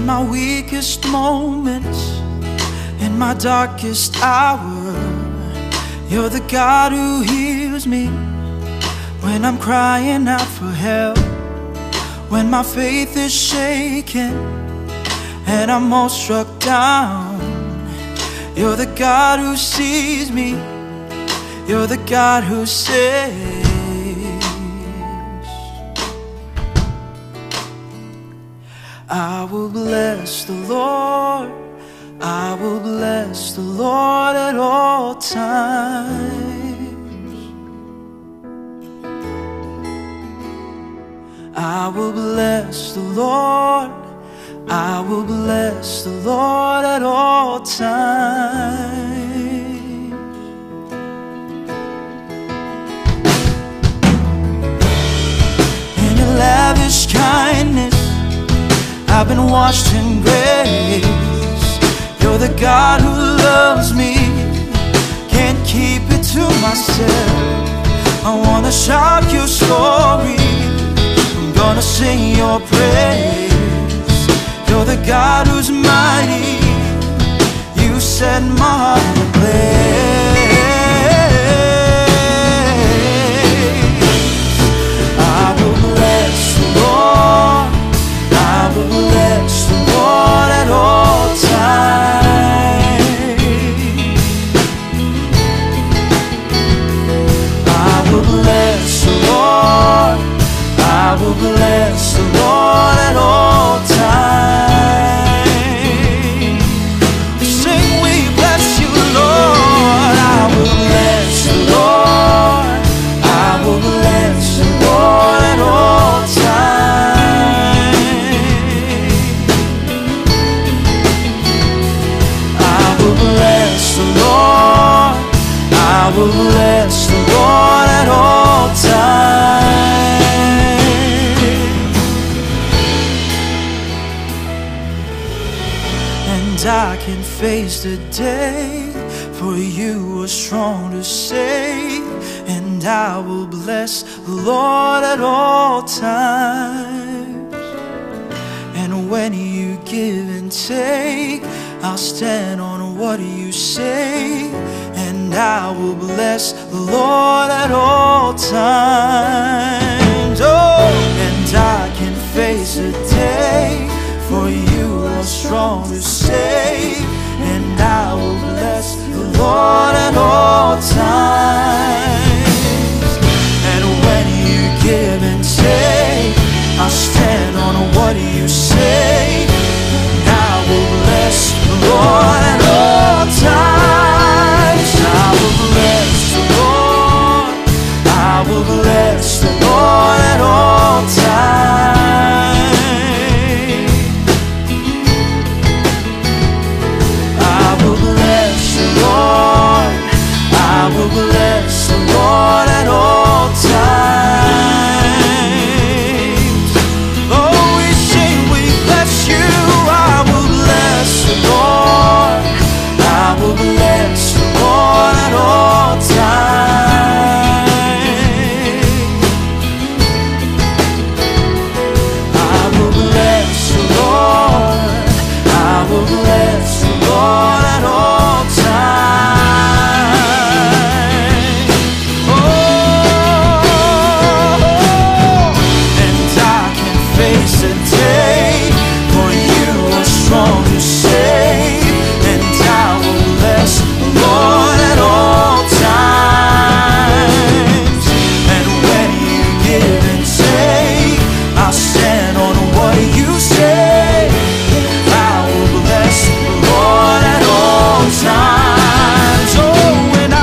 In my weakest moments, in my darkest hour, you're the God who heals me. When I'm crying out for help, when my faith is shaken and I'm all struck down, you're the God who sees me. You're the God who saves. I will bless the Lord. I will bless the Lord at all times. I will bless the Lord. I will bless the Lord at all times. In your lavish kindness, I've been washed in grace. You're the God who loves me. Can't keep it to myself. I wanna shout your story. I'm gonna sing your praise. You're the God who's mighty. You set my heart ablaze. I will bless the Lord. I will bless the Lord at all times. I will bless the Lord. I will bless the Lord at all times. We sing, we bless you, Lord. I will bless the Lord. I will bless the Lord at all times. I will bless the Lord. I will bless the Lord at all times. And I can face the day, for you are strong to save. And I will bless the Lord at all times. And when you give and take, I'll stand on what you say. And I will bless the Lord at all times. Oh, and I can face a day, for you are strong to save. And I will bless the Lord at all times. And when you give and take, I'll stand on what you say. And I will bless the Lord at all times. I will bless the Lord. I will bless the Lord at all times. I will bless the Lord. I will bless the Lord at all times. Oh, we sing, we bless you. I will bless the Lord. I will bless the Lord at all times. I will bless the Lord. I will bless the Lord at all times. Oh, and I can face the day, for you are strong to save. And I will bless the Lord at all times. And when you give and take, I'll stand on what you say. I will bless the Lord at all times. Oh, and I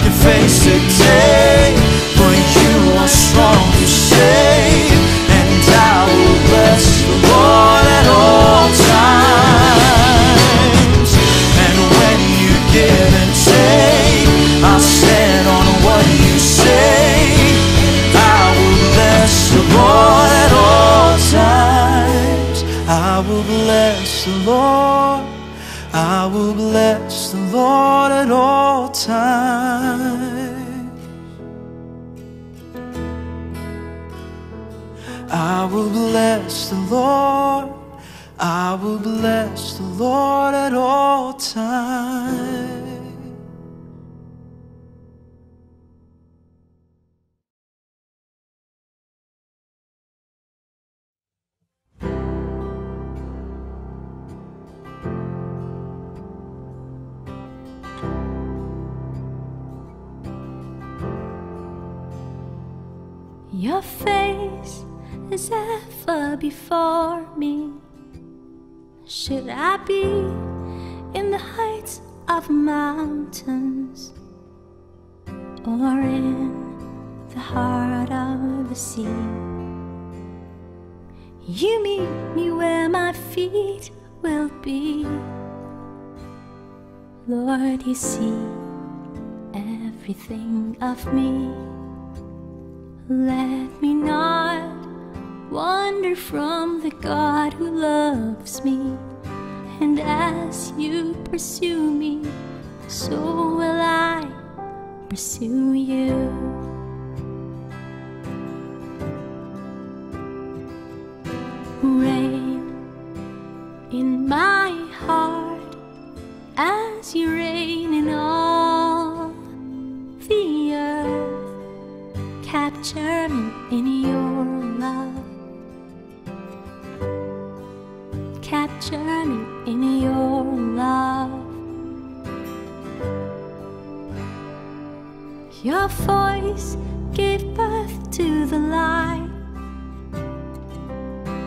can face the day, for you are strong to save. And I will bless the Lord at all times. And when you give and take, I'll stand on what you say. I will bless the Lord at all times. I will bless the Lord. I will bless the Lord at all times. I will bless the Lord. I will bless the Lord at all times. Your face is ever before me. Should I be in the heights of mountains, or in the heart of the sea, you meet me where my feet will be. Lord, you see everything of me. Let me not wander from the God who loves me. And as you pursue me, so will I pursue you. Reign in my heart as you reign in all the earth. Capture me in your love. Capture me in your love. Your voice gave birth to the light.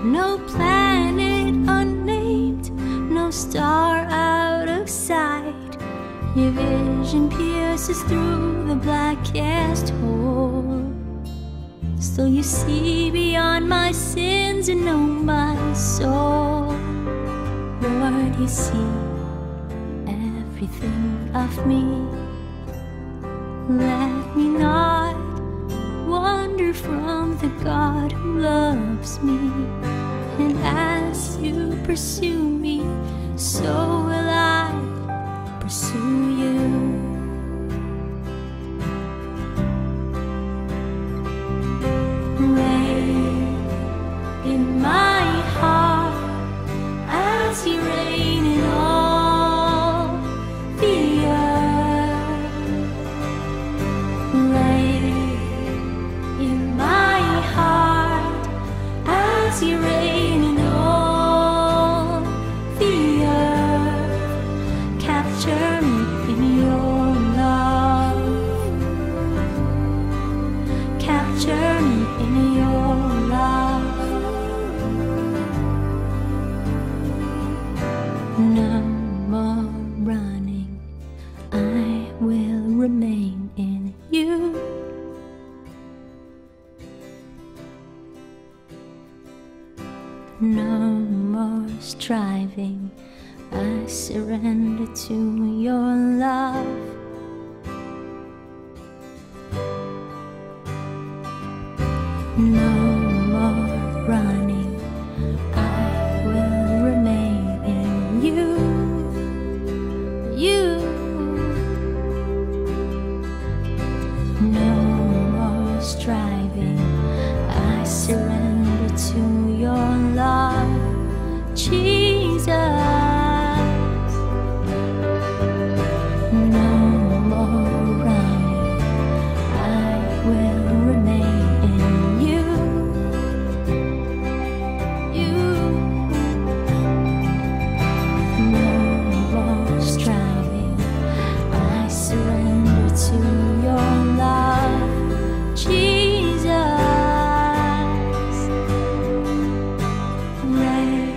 No planet unnamed, no star out of sight. Your vision pierces through the blackest hole. Still you see beyond my sins and know my soul. Lord, you see everything of me. Let me not wander from the God who loves me. And as you pursue me, so will I pursue you. In my heart as you reign in all the earth. Reign in my heart as you reign in all the earth. Capture me in your love. Capture me in your love. No more running, I will remain in you. No more striving, I surrender to your love. No more running, I will remain in you. No more striving, I surrender to your love, Jesus. No more running, I will remain in you. No more striving, I surrender to your love, Jesus. Reign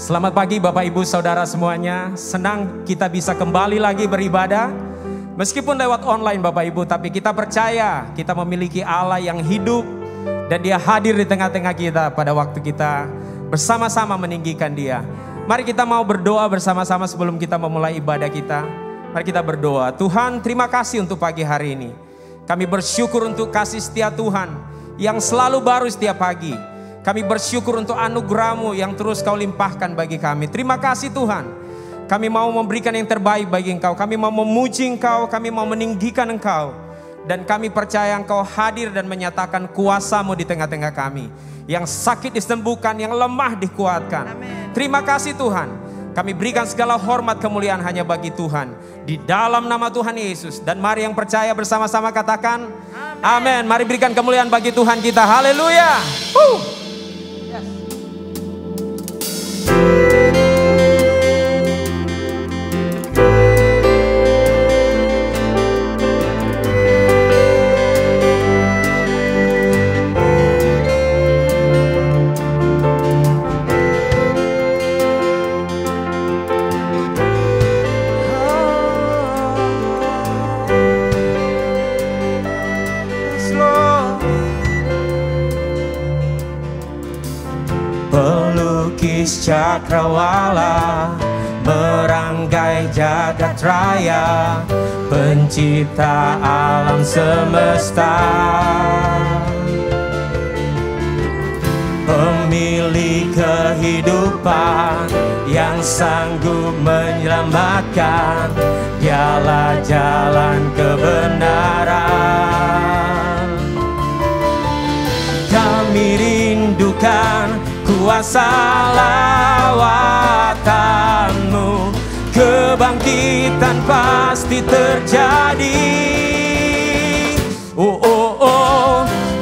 Selamat pagi Bapak Ibu Saudara semuanya. Senang kita bisa kembali lagi beribadah. Meskipun lewat online Bapak Ibu, tapi kita percaya kita memiliki Allah yang hidup dan Dia hadir di tengah-tengah kita pada waktu kita bersama-sama meninggikan Dia. Mari kita mau berdoa bersama-sama sebelum kita memulai ibadah kita. Mari kita berdoa. Tuhan, terima kasih untuk pagi hari ini. Kami bersyukur untuk kasih setia Tuhan yang selalu baru setiap pagi. Kami bersyukur untuk anugerah-Mu yang terus Kau limpahkan bagi kami. Terima kasih Tuhan. Kami mau memberikan yang terbaik bagi Engkau. Kami mau memuji Engkau. Kami mau meninggikan Engkau. Dan kami percaya Engkau hadir dan menyatakan kuasa-Mu di tengah-tengah kami. Yang sakit disembuhkan, yang lemah dikuatkan. Amen. Terima kasih Tuhan. Kami berikan segala hormat kemuliaan hanya bagi Tuhan. Di dalam nama Tuhan Yesus. Dan mari yang percaya bersama-sama katakan amin. Mari berikan kemuliaan bagi Tuhan kita. Haleluya. Pelukis cakrawala, merangkai jagat raya, pencipta alam semesta, pemilik kehidupan yang sanggup menyelamatkan, Dialah jalan kebenaran. Kami rindukan kuasa lawatan-Mu, kebangkitan pasti terjadi.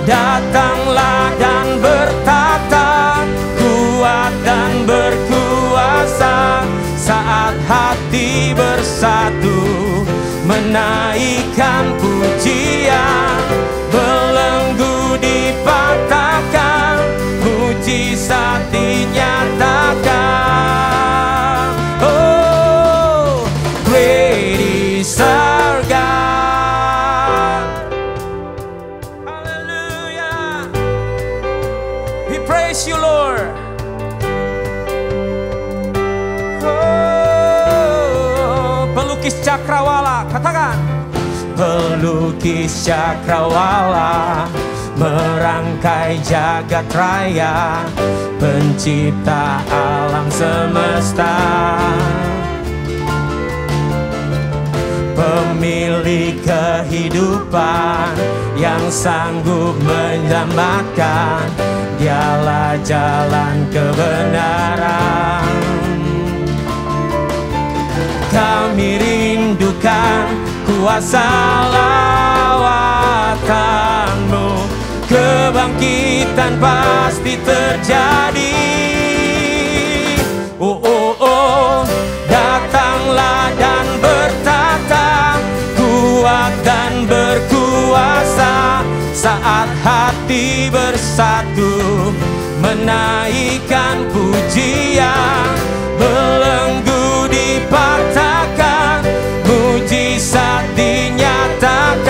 Datanglah dan bertata, kuat dan berkuasa, saat hati bersatu menaikkan pujian, belenggu dipatahkan, mujizat dinyatakan. Oh, great is our God. Hallelujah. We praise you, Lord. Oh, pelukis cakrawala, katakan. Pelukis cakrawala, merangkai jagat raya, pencipta alam semesta, pemilik kehidupan yang sanggup menyelamatkan, Dialah jalan kebenaran. Kami rindukan kuasa lawatan-Mu, kebangkitan pasti terjadi. Datanglah dan bertata, kuat dan berkuasa, saat hati bersatu menaikkan pujian, belenggu dipatahkan, mujizat dinyatakan.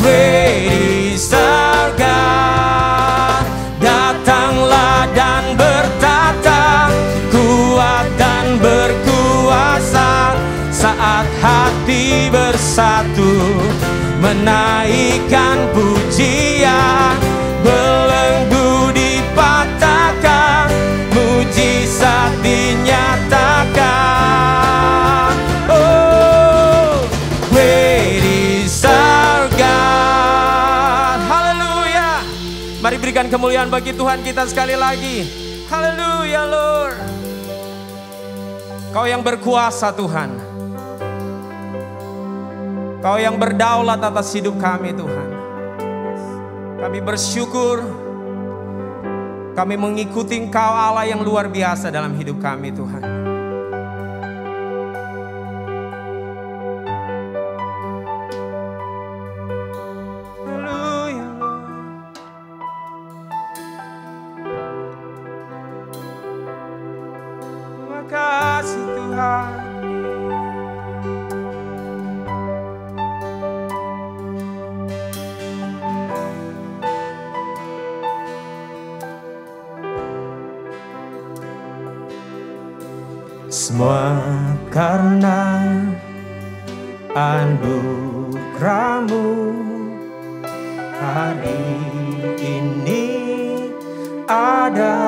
Great is our God. Datanglah dan bertata, kuat dan berkuasa, saat hati bersatu menaikkan pujian, belenggu dipatahkan, mujizat dinyatakan. Oh, great is our God. Haleluya. Mari berikan kemuliaan bagi Tuhan kita sekali lagi. Haleluya, Lord. Kau yang berkuasa Tuhan. Kau yang berdaulat atas hidup kami Tuhan. Kami bersyukur. Kami mengikuti Engkau Allah yang luar biasa dalam hidup kami Tuhan. Haleluya. Semua karena anugerah-Mu hari ini ada.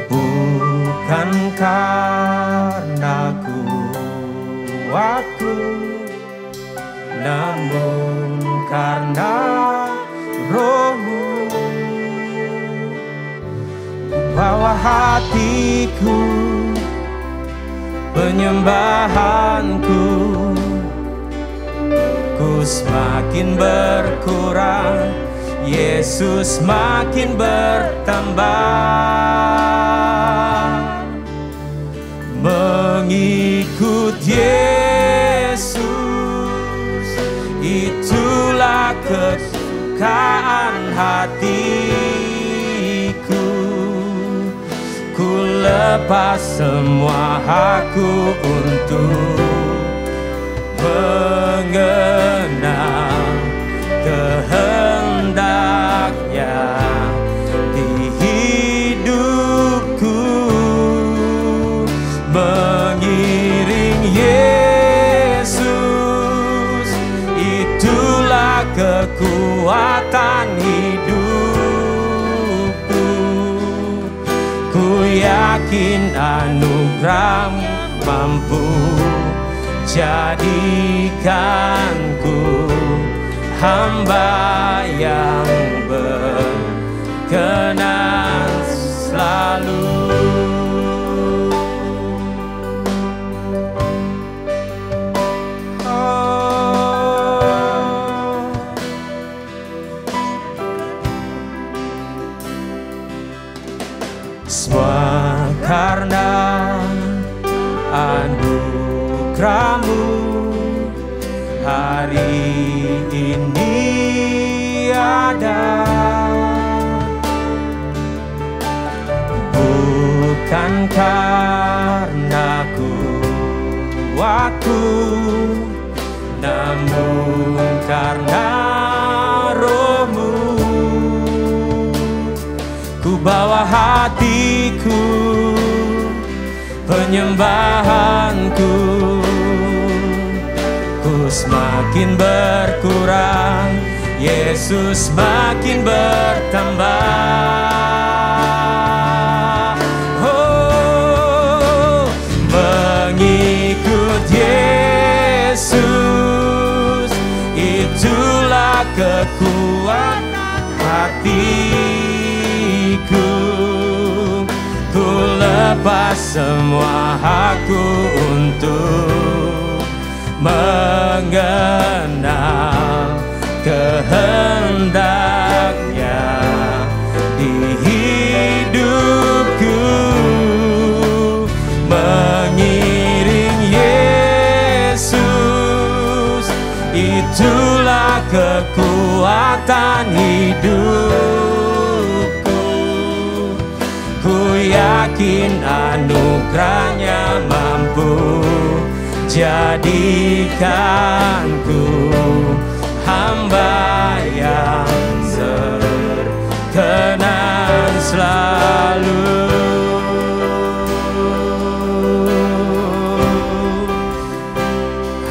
Bukan karena kuatku, namun karena Roh-Mu. Bawa hatiku, penyembahanku, ku semakin berkurang, Yesus makin bertambah. Mengikut Yesus, itulah kesukaan hatiku. Ku lepas semua hakku untuk mengenal kehendak-Nya di hidupku. Mengiring Yesus, itulah kekuatan hidupku. Ku yakin anugerah-Mu mampu jadikanku hamba yang berkenan selalu. Semua karena anugerah-Mu hari ini ada. Bukan karena kuatku, namun karena Roh-Mu. Ku bawa hatiku, penyembahanku, ku semakin berkurang, Yesus makin bertambah. Oh, mengikut Yesus, itulah kekuatan hatiku. Ku lepas semua hakku untuk mengenal kehendak-Nya di hidupku. Mengiring Yesus, itulah kekuatan hidupku. Ku yakin anugerah-Nya mampu jadikanku hamba yang berkenan selalu.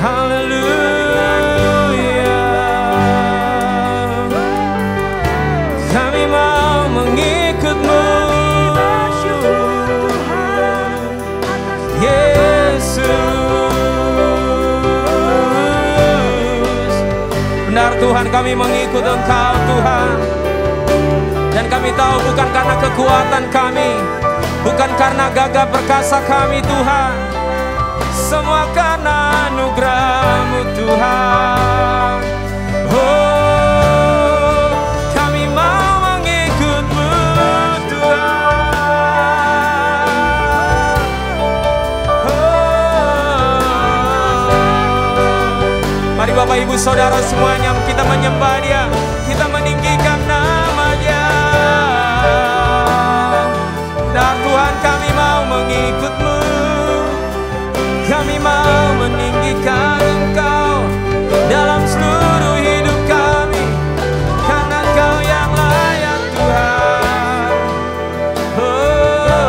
Haleluya, kami mau mengikut-Mu Yesus. Benar Tuhan, kami mengikut Engkau Tuhan. Dan kami tahu bukan karena kekuatan kami, bukan karena gagah perkasa kami Tuhan, semua karena anugerah-Mu Tuhan. Oh, kami mau mengikut-Mu Tuhan. Mari Bapak Ibu Saudara semuanya, kita menyembah Dia, kita meninggikan nama-Nya. Dan Tuhan, kami mau mengikut-Mu, kami mau meninggikan Engkau dalam seluruh hidup kami, karena Engkau yang layak Tuhan. Oh,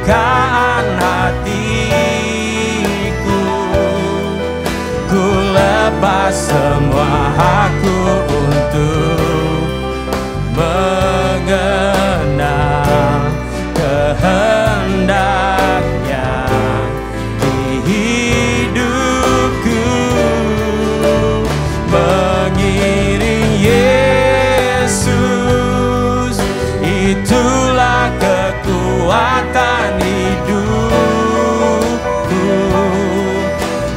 kebukaan hatiku. Ku lepas semua hakku untuk mengenal kehendaknya di hidupku. Mengiring Yesus, itulah kekuatan hidupku.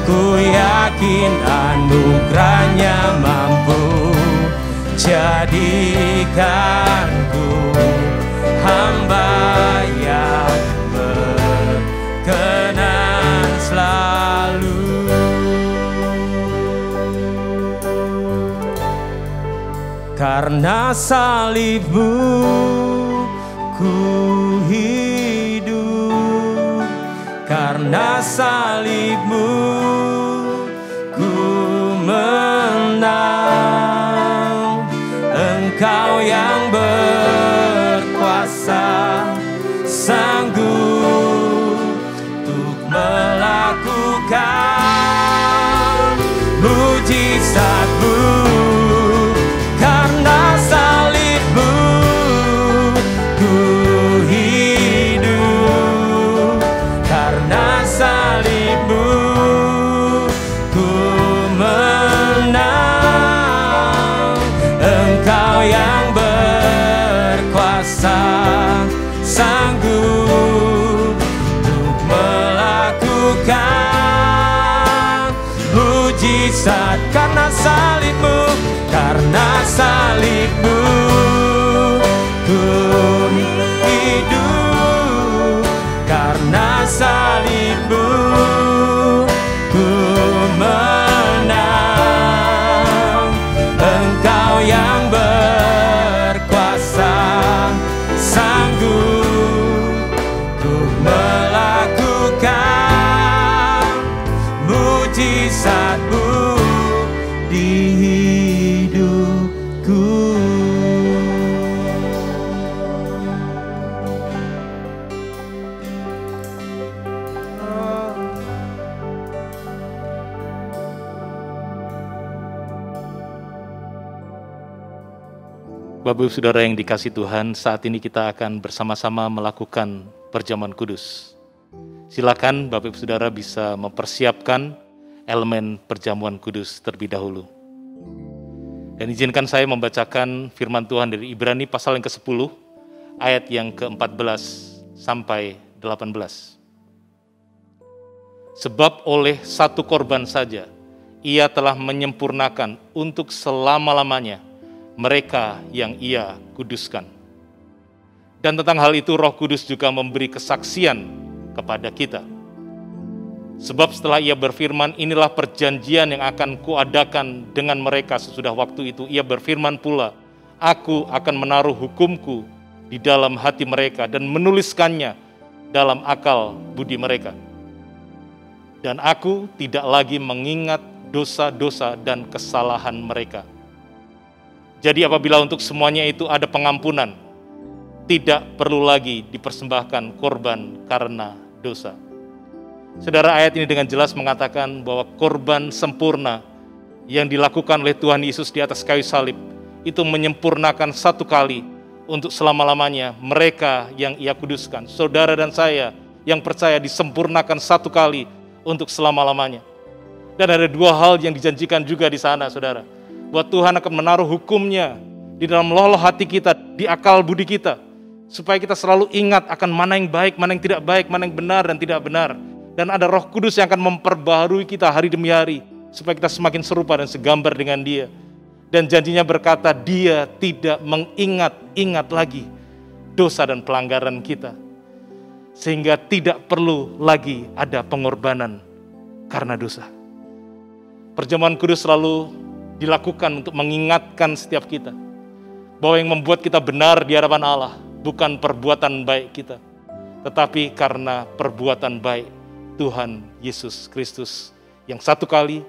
Ku yakin anugerahnya mampu jadikanku hamba yang berkenan selalu. Karena salibmu ku hidup, karena salibmu ku menang. Engkau yang berkuasa, sanggup untuk melakukan mujizat-Mu. Karena salibmu ku hidup, karena salibmu ku menang. Engkau yang berkuasa, sanggup untuk melakukan mujizat. Karena salibmu, karena salibmu ku hidup, karena salibmu ku menang. Engkau yang berkuasa, sanggup untuk melakukan mujizat-Mu di hidupku. Bapak Ibu Saudara yang dikasihi Tuhan, saat ini kita akan bersama-sama melakukan perjamuan kudus. Silakan Bapak Ibu Saudara bisa mempersiapkan elemen perjamuan kudus terlebih dahulu. Dan izinkan saya membacakan firman Tuhan dari Ibrani pasal yang ke-10, ayat yang ke-14 sampai 18. Sebab oleh satu korban saja, Ia telah menyempurnakan untuk selama-lamanya mereka yang Ia kuduskan. Dan tentang hal itu Roh Kudus juga memberi kesaksian kepada kita. Sebab setelah Ia berfirman, inilah perjanjian yang akan kuadakan dengan mereka sesudah waktu itu. Ia berfirman pula, aku akan menaruh hukumku di dalam hati mereka dan menuliskannya dalam akal budi mereka. Dan aku tidak lagi mengingat dosa-dosa dan kesalahan mereka. Jadi apabila untuk semuanya itu ada pengampunan, tidak perlu lagi dipersembahkan korban karena dosa. Saudara, ayat ini dengan jelas mengatakan bahwa korban sempurna yang dilakukan oleh Tuhan Yesus di atas kayu salib itu menyempurnakan satu kali untuk selama-lamanya mereka yang Ia kuduskan. Saudara dan saya yang percaya disempurnakan satu kali untuk selama-lamanya. Dan ada dua hal yang dijanjikan juga di sana, saudara. Bahwa Tuhan akan menaruh hukumnya di dalam loloh hati kita, di akal budi kita. Supaya kita selalu ingat akan mana yang baik, mana yang tidak baik, mana yang benar dan tidak benar. Dan ada Roh Kudus yang akan memperbaharui kita hari demi hari. Supaya kita semakin serupa dan segambar dengan Dia. Dan janjinya berkata, Dia tidak mengingat-ingat lagi dosa dan pelanggaran kita. Sehingga tidak perlu lagi ada pengorbanan karena dosa. Perjamuan kudus selalu dilakukan untuk mengingatkan setiap kita bahwa yang membuat kita benar di hadapan Allah bukan perbuatan baik kita, tetapi karena perbuatan baik Tuhan Yesus Kristus yang satu kali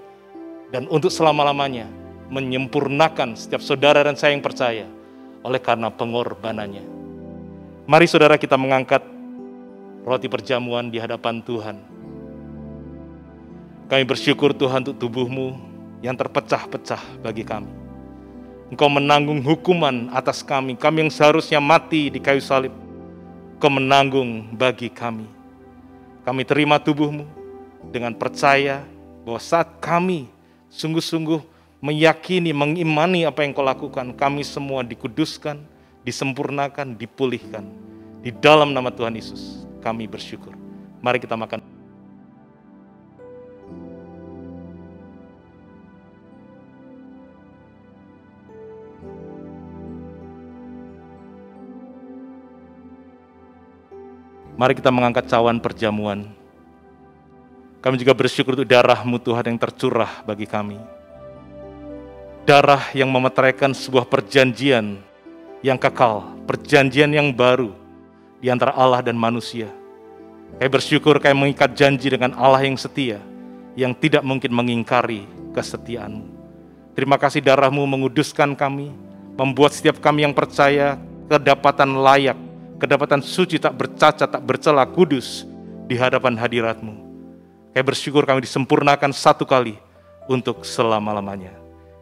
dan untuk selama-lamanya menyempurnakan setiap saudara dan saya yang percaya, oleh karena pengorbanannya. Mari saudara kita mengangkat roti perjamuan di hadapan Tuhan. Kami bersyukur Tuhan untuk tubuh-Mu yang terpecah-pecah bagi kami. Engkau menanggung hukuman atas kami yang seharusnya mati di kayu salib. Engkau menanggung bagi kami. Kami terima tubuh-Mu dengan percaya bahwa saat kami sungguh-sungguh meyakini, mengimani apa yang Kau lakukan, kami semua dikuduskan, disempurnakan, dipulihkan. Di dalam nama Tuhan Yesus, kami bersyukur. Mari kita makan. Mari kita mengangkat cawan perjamuan. Kami juga bersyukur untuk darah-Mu Tuhan yang tercurah bagi kami. Darah yang memeteraikan sebuah perjanjian yang kekal, perjanjian yang baru di antara Allah dan manusia. Kami bersyukur kami mengikat janji dengan Allah yang setia, yang tidak mungkin mengingkari kesetiaan-Mu. Terima kasih darah-Mu menguduskan kami, membuat setiap kami yang percaya kedapatan layak, kedapatan suci, tak bercacat, tak bercela, kudus di hadapan hadirat-Mu. Kami bersyukur kami disempurnakan satu kali untuk selama-lamanya.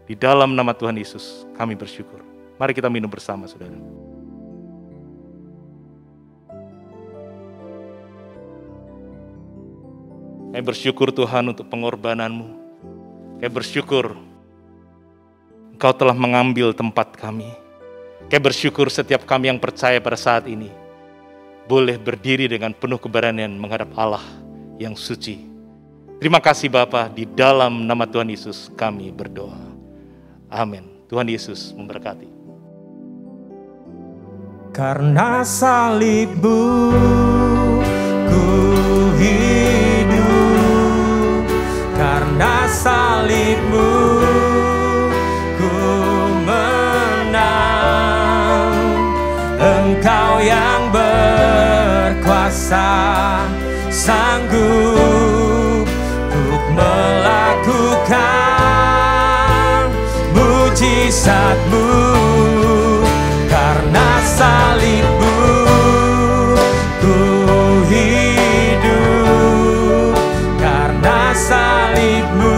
Di dalam nama Tuhan Yesus kami bersyukur. Mari kita minum bersama, saudara. Kami bersyukur Tuhan untuk pengorbanan-Mu. Kami bersyukur Engkau telah mengambil tempat kami. Kami bersyukur setiap kami yang percaya pada saat ini boleh berdiri dengan penuh keberanian menghadap Allah yang suci. Terima kasih Bapa, di dalam nama Tuhan Yesus kami berdoa. Amin. Tuhan Yesus memberkati. Karena salib-Mu ku hidup, karena salib-Mu ku menang. Engkau yang berkuasa, sanggup untuk melakukan mujizat-Mu. Karena salib-Mu ku hidup, karena salib-Mu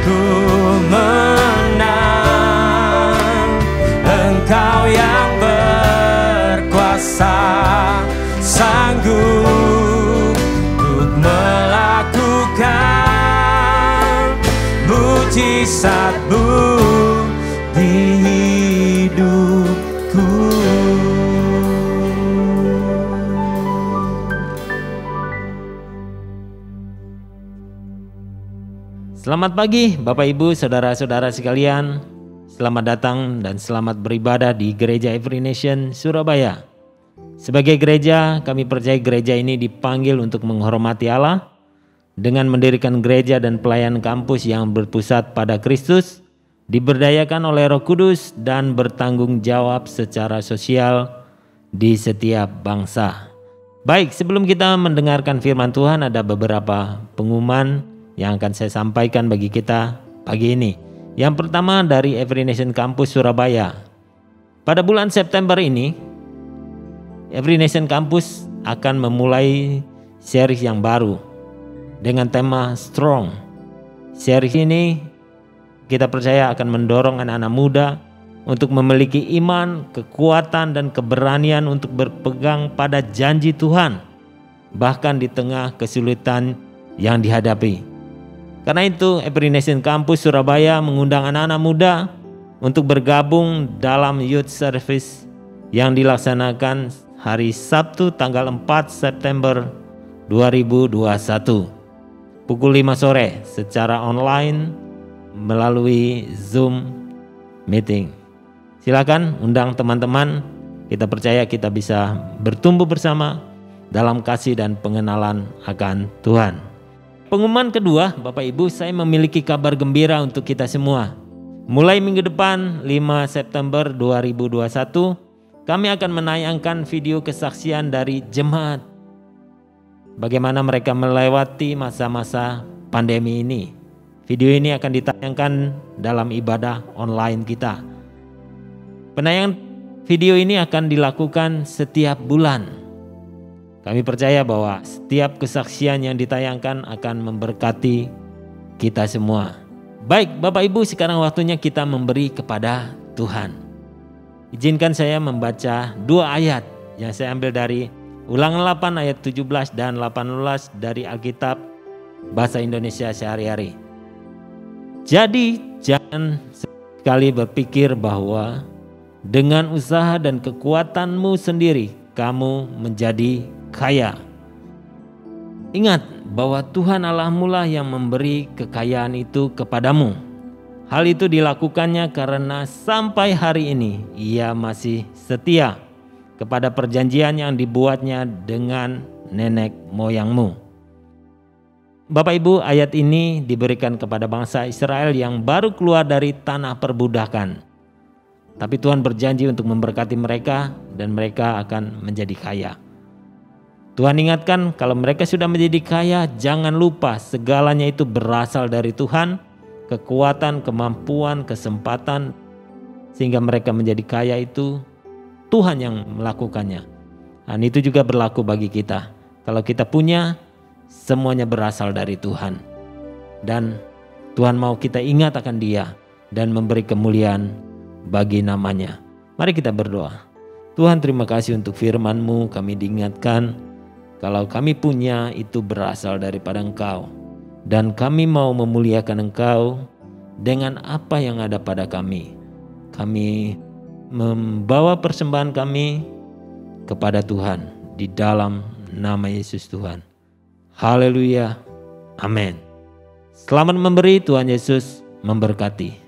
ku menang. Engkau yang berkuasa, sanggup untuk melakukan mujizat-Mu di hidupku. Selamat pagi Bapak Ibu, Saudara-saudara sekalian. Selamat datang dan selamat beribadah di Gereja Every Nation Surabaya. Sebagai gereja, kami percaya gereja ini dipanggil untuk menghormati Allah dengan mendirikan gereja dan pelayanan kampus yang berpusat pada Kristus, diberdayakan oleh Roh Kudus dan bertanggung jawab secara sosial di setiap bangsa. Baik, sebelum kita mendengarkan firman Tuhan, ada beberapa pengumuman yang akan saya sampaikan bagi kita pagi ini. Yang pertama dari Every Nation Campus Surabaya. Pada bulan September ini, Every Nation Campus akan memulai series yang baru dengan tema Strong. Series ini kita percaya akan mendorong anak-anak muda untuk memiliki iman, kekuatan, dan keberanian untuk berpegang pada janji Tuhan, bahkan di tengah kesulitan yang dihadapi. Karena itu, Every Nation Campus Surabaya mengundang anak-anak muda untuk bergabung dalam Youth Service yang dilaksanakan hari Sabtu tanggal 4 September 2021. Pukul 5 sore secara online melalui Zoom meeting. Silakan undang teman-teman, kita percaya kita bisa bertumbuh bersama dalam kasih dan pengenalan akan Tuhan. Pengumuman kedua, Bapak Ibu, saya memiliki kabar gembira untuk kita semua. Mulai minggu depan 5 September 2021, kami akan menayangkan video kesaksian dari jemaat. Bagaimana mereka melewati masa-masa pandemi ini. Video ini akan ditayangkan dalam ibadah online kita. Penayangan video ini akan dilakukan setiap bulan. Kami percaya bahwa setiap kesaksian yang ditayangkan akan memberkati kita semua. Baik Bapak Ibu, sekarang waktunya kita memberi kepada Tuhan. Izinkan saya membaca 2 ayat yang saya ambil dari Ulangan 8 ayat 17 dan 18 dari Alkitab Bahasa Indonesia Sehari-hari. Jadi jangan sekali berpikir bahwa dengan usaha dan kekuatanmu sendiri kamu menjadi kaya. Ingat bahwa Tuhan Allahmu lah yang memberi kekayaan itu kepadamu. Hal itu dilakukannya karena sampai hari ini Ia masih setia kepada perjanjian yang dibuatnya dengan nenek moyangmu. Bapak Ibu, ayat ini diberikan kepada bangsa Israel yang baru keluar dari tanah perbudakan. Tapi Tuhan berjanji untuk memberkati mereka dan mereka akan menjadi kaya. Tuhan ingatkan kalau mereka sudah menjadi kaya, jangan lupa segalanya itu berasal dari Tuhan, kekuatan, kemampuan, kesempatan, sehingga mereka menjadi kaya itu Tuhan yang melakukannya. Dan itu juga berlaku bagi kita. Kalau kita punya, semuanya berasal dari Tuhan. Dan Tuhan mau kita ingat akan Dia dan memberi kemuliaan bagi namanya. Mari kita berdoa. Tuhan, terima kasih untuk firman-Mu. Kami diingatkan kalau kami punya itu berasal daripada Engkau. Dan kami mau memuliakan Engkau dengan apa yang ada pada kami. Kami membawa persembahan kami kepada Tuhan di dalam nama Yesus Tuhan. Haleluya. Amin. Selamat memberi, Tuhan Yesus memberkati.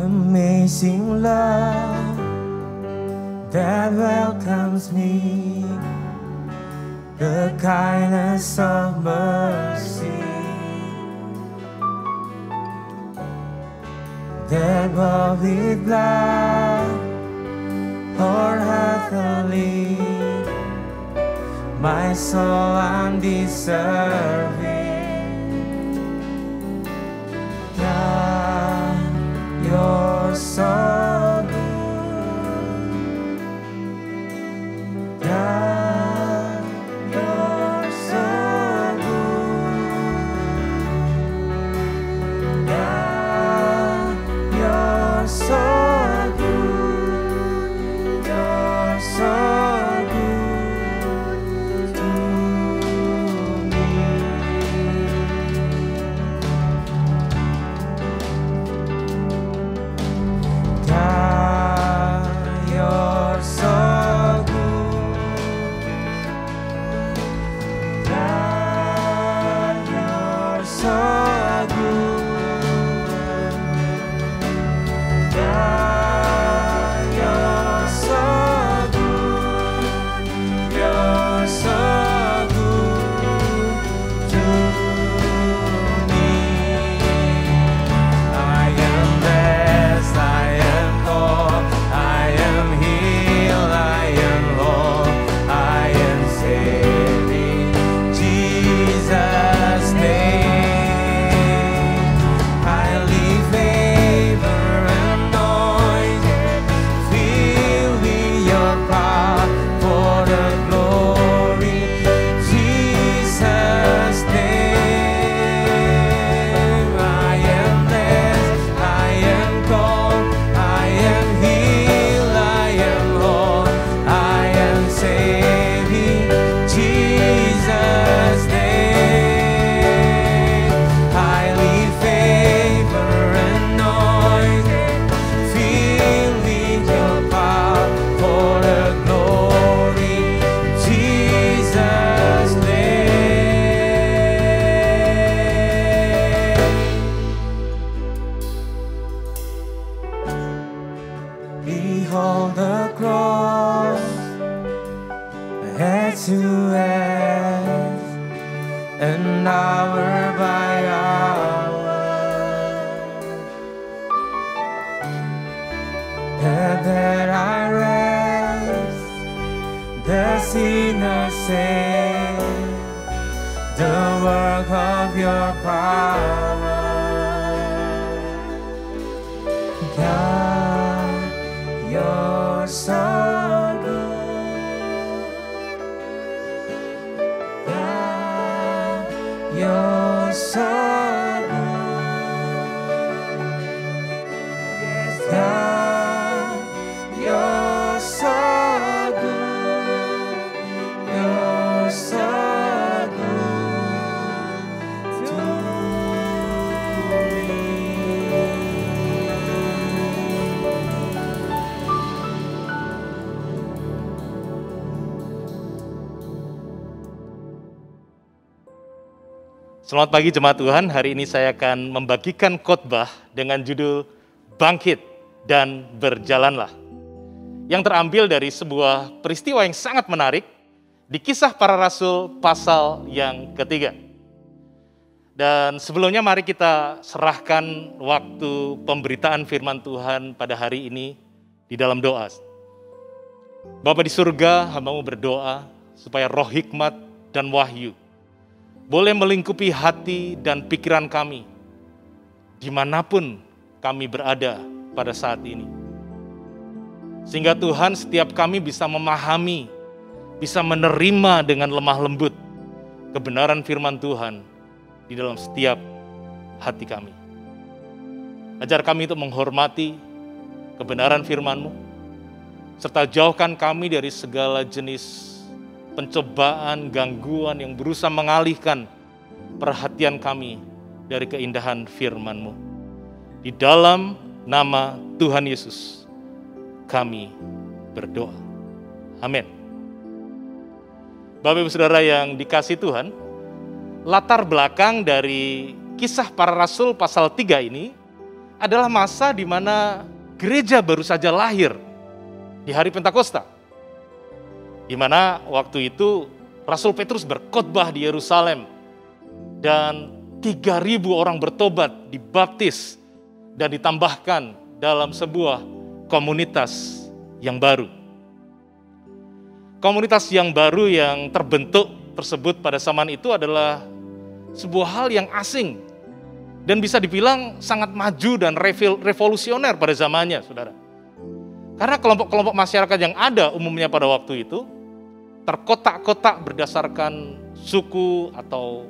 Amazing love that welcomes me, the kindness of mercy that brought with blood or heartily my soul undeserving. You're so good, God, you're so good, God, you're so good, you're so good to me. Behold the cross, head to head, and hour by hour. That I read sinner saved. The work of your power, God, you're so good. God, you're so good. Yes, God, you're so good. You're so Selamat pagi jemaat Tuhan, hari ini saya akan membagikan khotbah dengan judul Bangkit dan Berjalanlah. Yang terambil dari sebuah peristiwa yang sangat menarik di Kisah Para Rasul pasal yang ketiga. Dan sebelumnya mari kita serahkan waktu pemberitaan firman Tuhan pada hari ini di dalam doa. Bapa di surga, hamba-Mu berdoa supaya roh hikmat dan wahyu boleh melingkupi hati dan pikiran kami, dimanapun kami berada pada saat ini. Sehingga Tuhan setiap kami bisa memahami, bisa menerima dengan lemah lembut kebenaran firman Tuhan di dalam setiap hati kami. Ajar kami untuk menghormati kebenaran firman-Mu, serta jauhkan kami dari segala jenis pencobaan, gangguan yang berusaha mengalihkan perhatian kami dari keindahan firman-Mu. Di dalam nama Tuhan Yesus, kami berdoa. Amin. Bapak Ibu Saudara yang dikasihi Tuhan, latar belakang dari Kisah Para Rasul pasal 3 ini adalah masa di mana gereja baru saja lahir di hari Pentakosta. Di mana waktu itu Rasul Petrus berkhotbah di Yerusalem dan 3.000 orang bertobat, dibaptis dan ditambahkan dalam sebuah komunitas yang baru. Komunitas yang baru yang terbentuk tersebut pada zaman itu adalah sebuah hal yang asing dan bisa dibilang sangat maju dan revolusioner pada zamannya, saudara. Karena kelompok-kelompok masyarakat yang ada umumnya pada waktu itu terkotak-kotak berdasarkan suku atau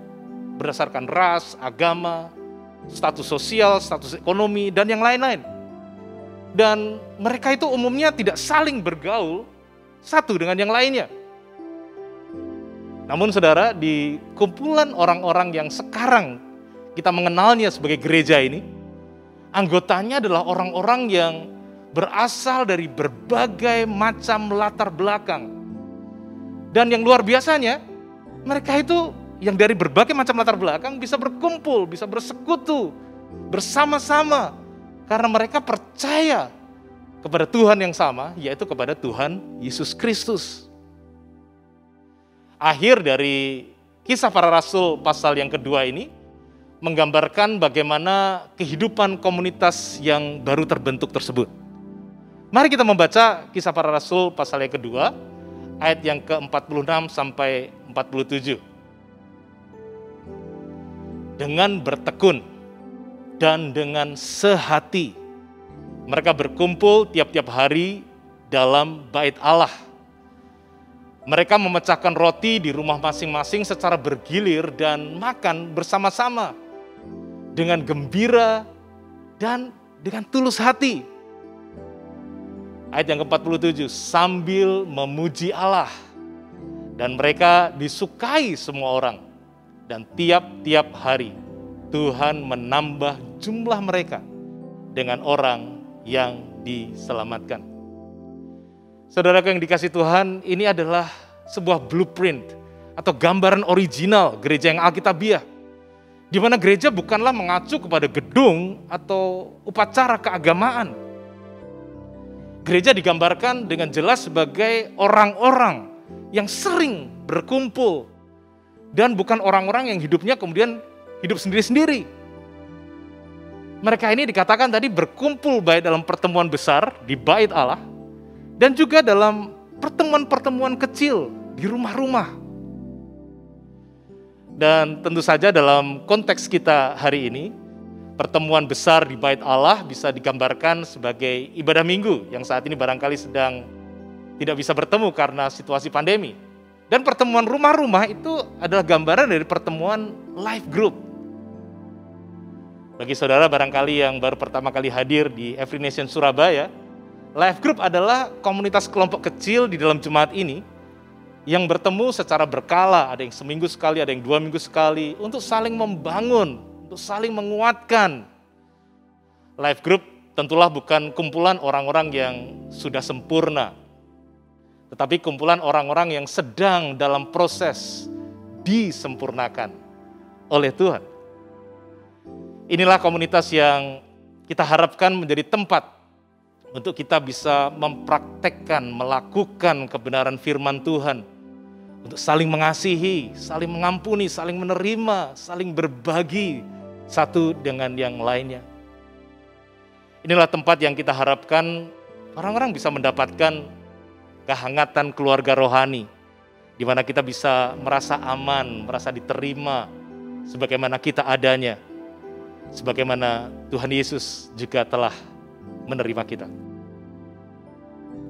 berdasarkan ras, agama, status sosial, status ekonomi, dan yang lain-lain. Dan mereka itu umumnya tidak saling bergaul satu dengan yang lainnya. Namun saudara, di kumpulan orang-orang yang sekarang kita mengenalnya sebagai gereja ini, anggotanya adalah orang-orang yang berasal dari berbagai macam latar belakang. Dan yang luar biasanya, mereka itu yang dari berbagai macam latar belakang bisa berkumpul, bisa bersekutu bersama-sama. Karena mereka percaya kepada Tuhan yang sama, yaitu kepada Tuhan Yesus Kristus. Akhir dari Kisah Para Rasul pasal yang kedua ini menggambarkan bagaimana kehidupan komunitas yang baru terbentuk tersebut. Mari kita membaca Kisah Para Rasul pasal yang kedua, ayat yang ke-46 sampai 47. Dengan bertekun dan dengan sehati, mereka berkumpul tiap-tiap hari dalam bait Allah. Mereka memecahkan roti di rumah masing-masing secara bergilir dan makan bersama-sama dengan gembira dan dengan tulus hati. Ayat yang ke-47, sambil memuji Allah. Dan mereka disukai semua orang. Dan tiap-tiap hari Tuhan menambah jumlah mereka dengan orang yang diselamatkan. Saudaraku yang dikasihi Tuhan, ini adalah sebuah blueprint atau gambaran original gereja yang alkitabiah. Di mana gereja bukanlah mengacu kepada gedung atau upacara keagamaan. Gereja digambarkan dengan jelas sebagai orang-orang yang sering berkumpul dan bukan orang-orang yang hidupnya kemudian hidup sendiri-sendiri. Mereka ini dikatakan tadi berkumpul baik dalam pertemuan besar di bait Allah dan juga dalam pertemuan-pertemuan kecil di rumah-rumah. Dan tentu saja dalam konteks kita hari ini, pertemuan besar di Bait Allah bisa digambarkan sebagai ibadah minggu yang saat ini barangkali sedang tidak bisa bertemu karena situasi pandemi. Dan pertemuan rumah-rumah itu adalah gambaran dari pertemuan life group. Bagi saudara barangkali yang baru pertama kali hadir di Every Nation Surabaya, life group adalah komunitas kelompok kecil di dalam jemaat ini yang bertemu secara berkala, ada yang seminggu sekali, ada yang 2 minggu sekali, untuk saling membangun, untuk saling menguatkan. Life group tentulah bukan kumpulan orang-orang yang sudah sempurna, tetapi kumpulan orang-orang yang sedang dalam proses disempurnakan oleh Tuhan. Inilah komunitas yang kita harapkan menjadi tempat untuk kita bisa mempraktekkan, melakukan kebenaran firman Tuhan, untuk saling mengasihi, saling mengampuni, saling menerima, saling berbagi satu dengan yang lainnya. Inilah tempat yang kita harapkan orang-orang bisa mendapatkan kehangatan keluarga rohani, di mana kita bisa merasa aman, merasa diterima sebagaimana kita adanya, sebagaimana Tuhan Yesus juga telah menerima kita.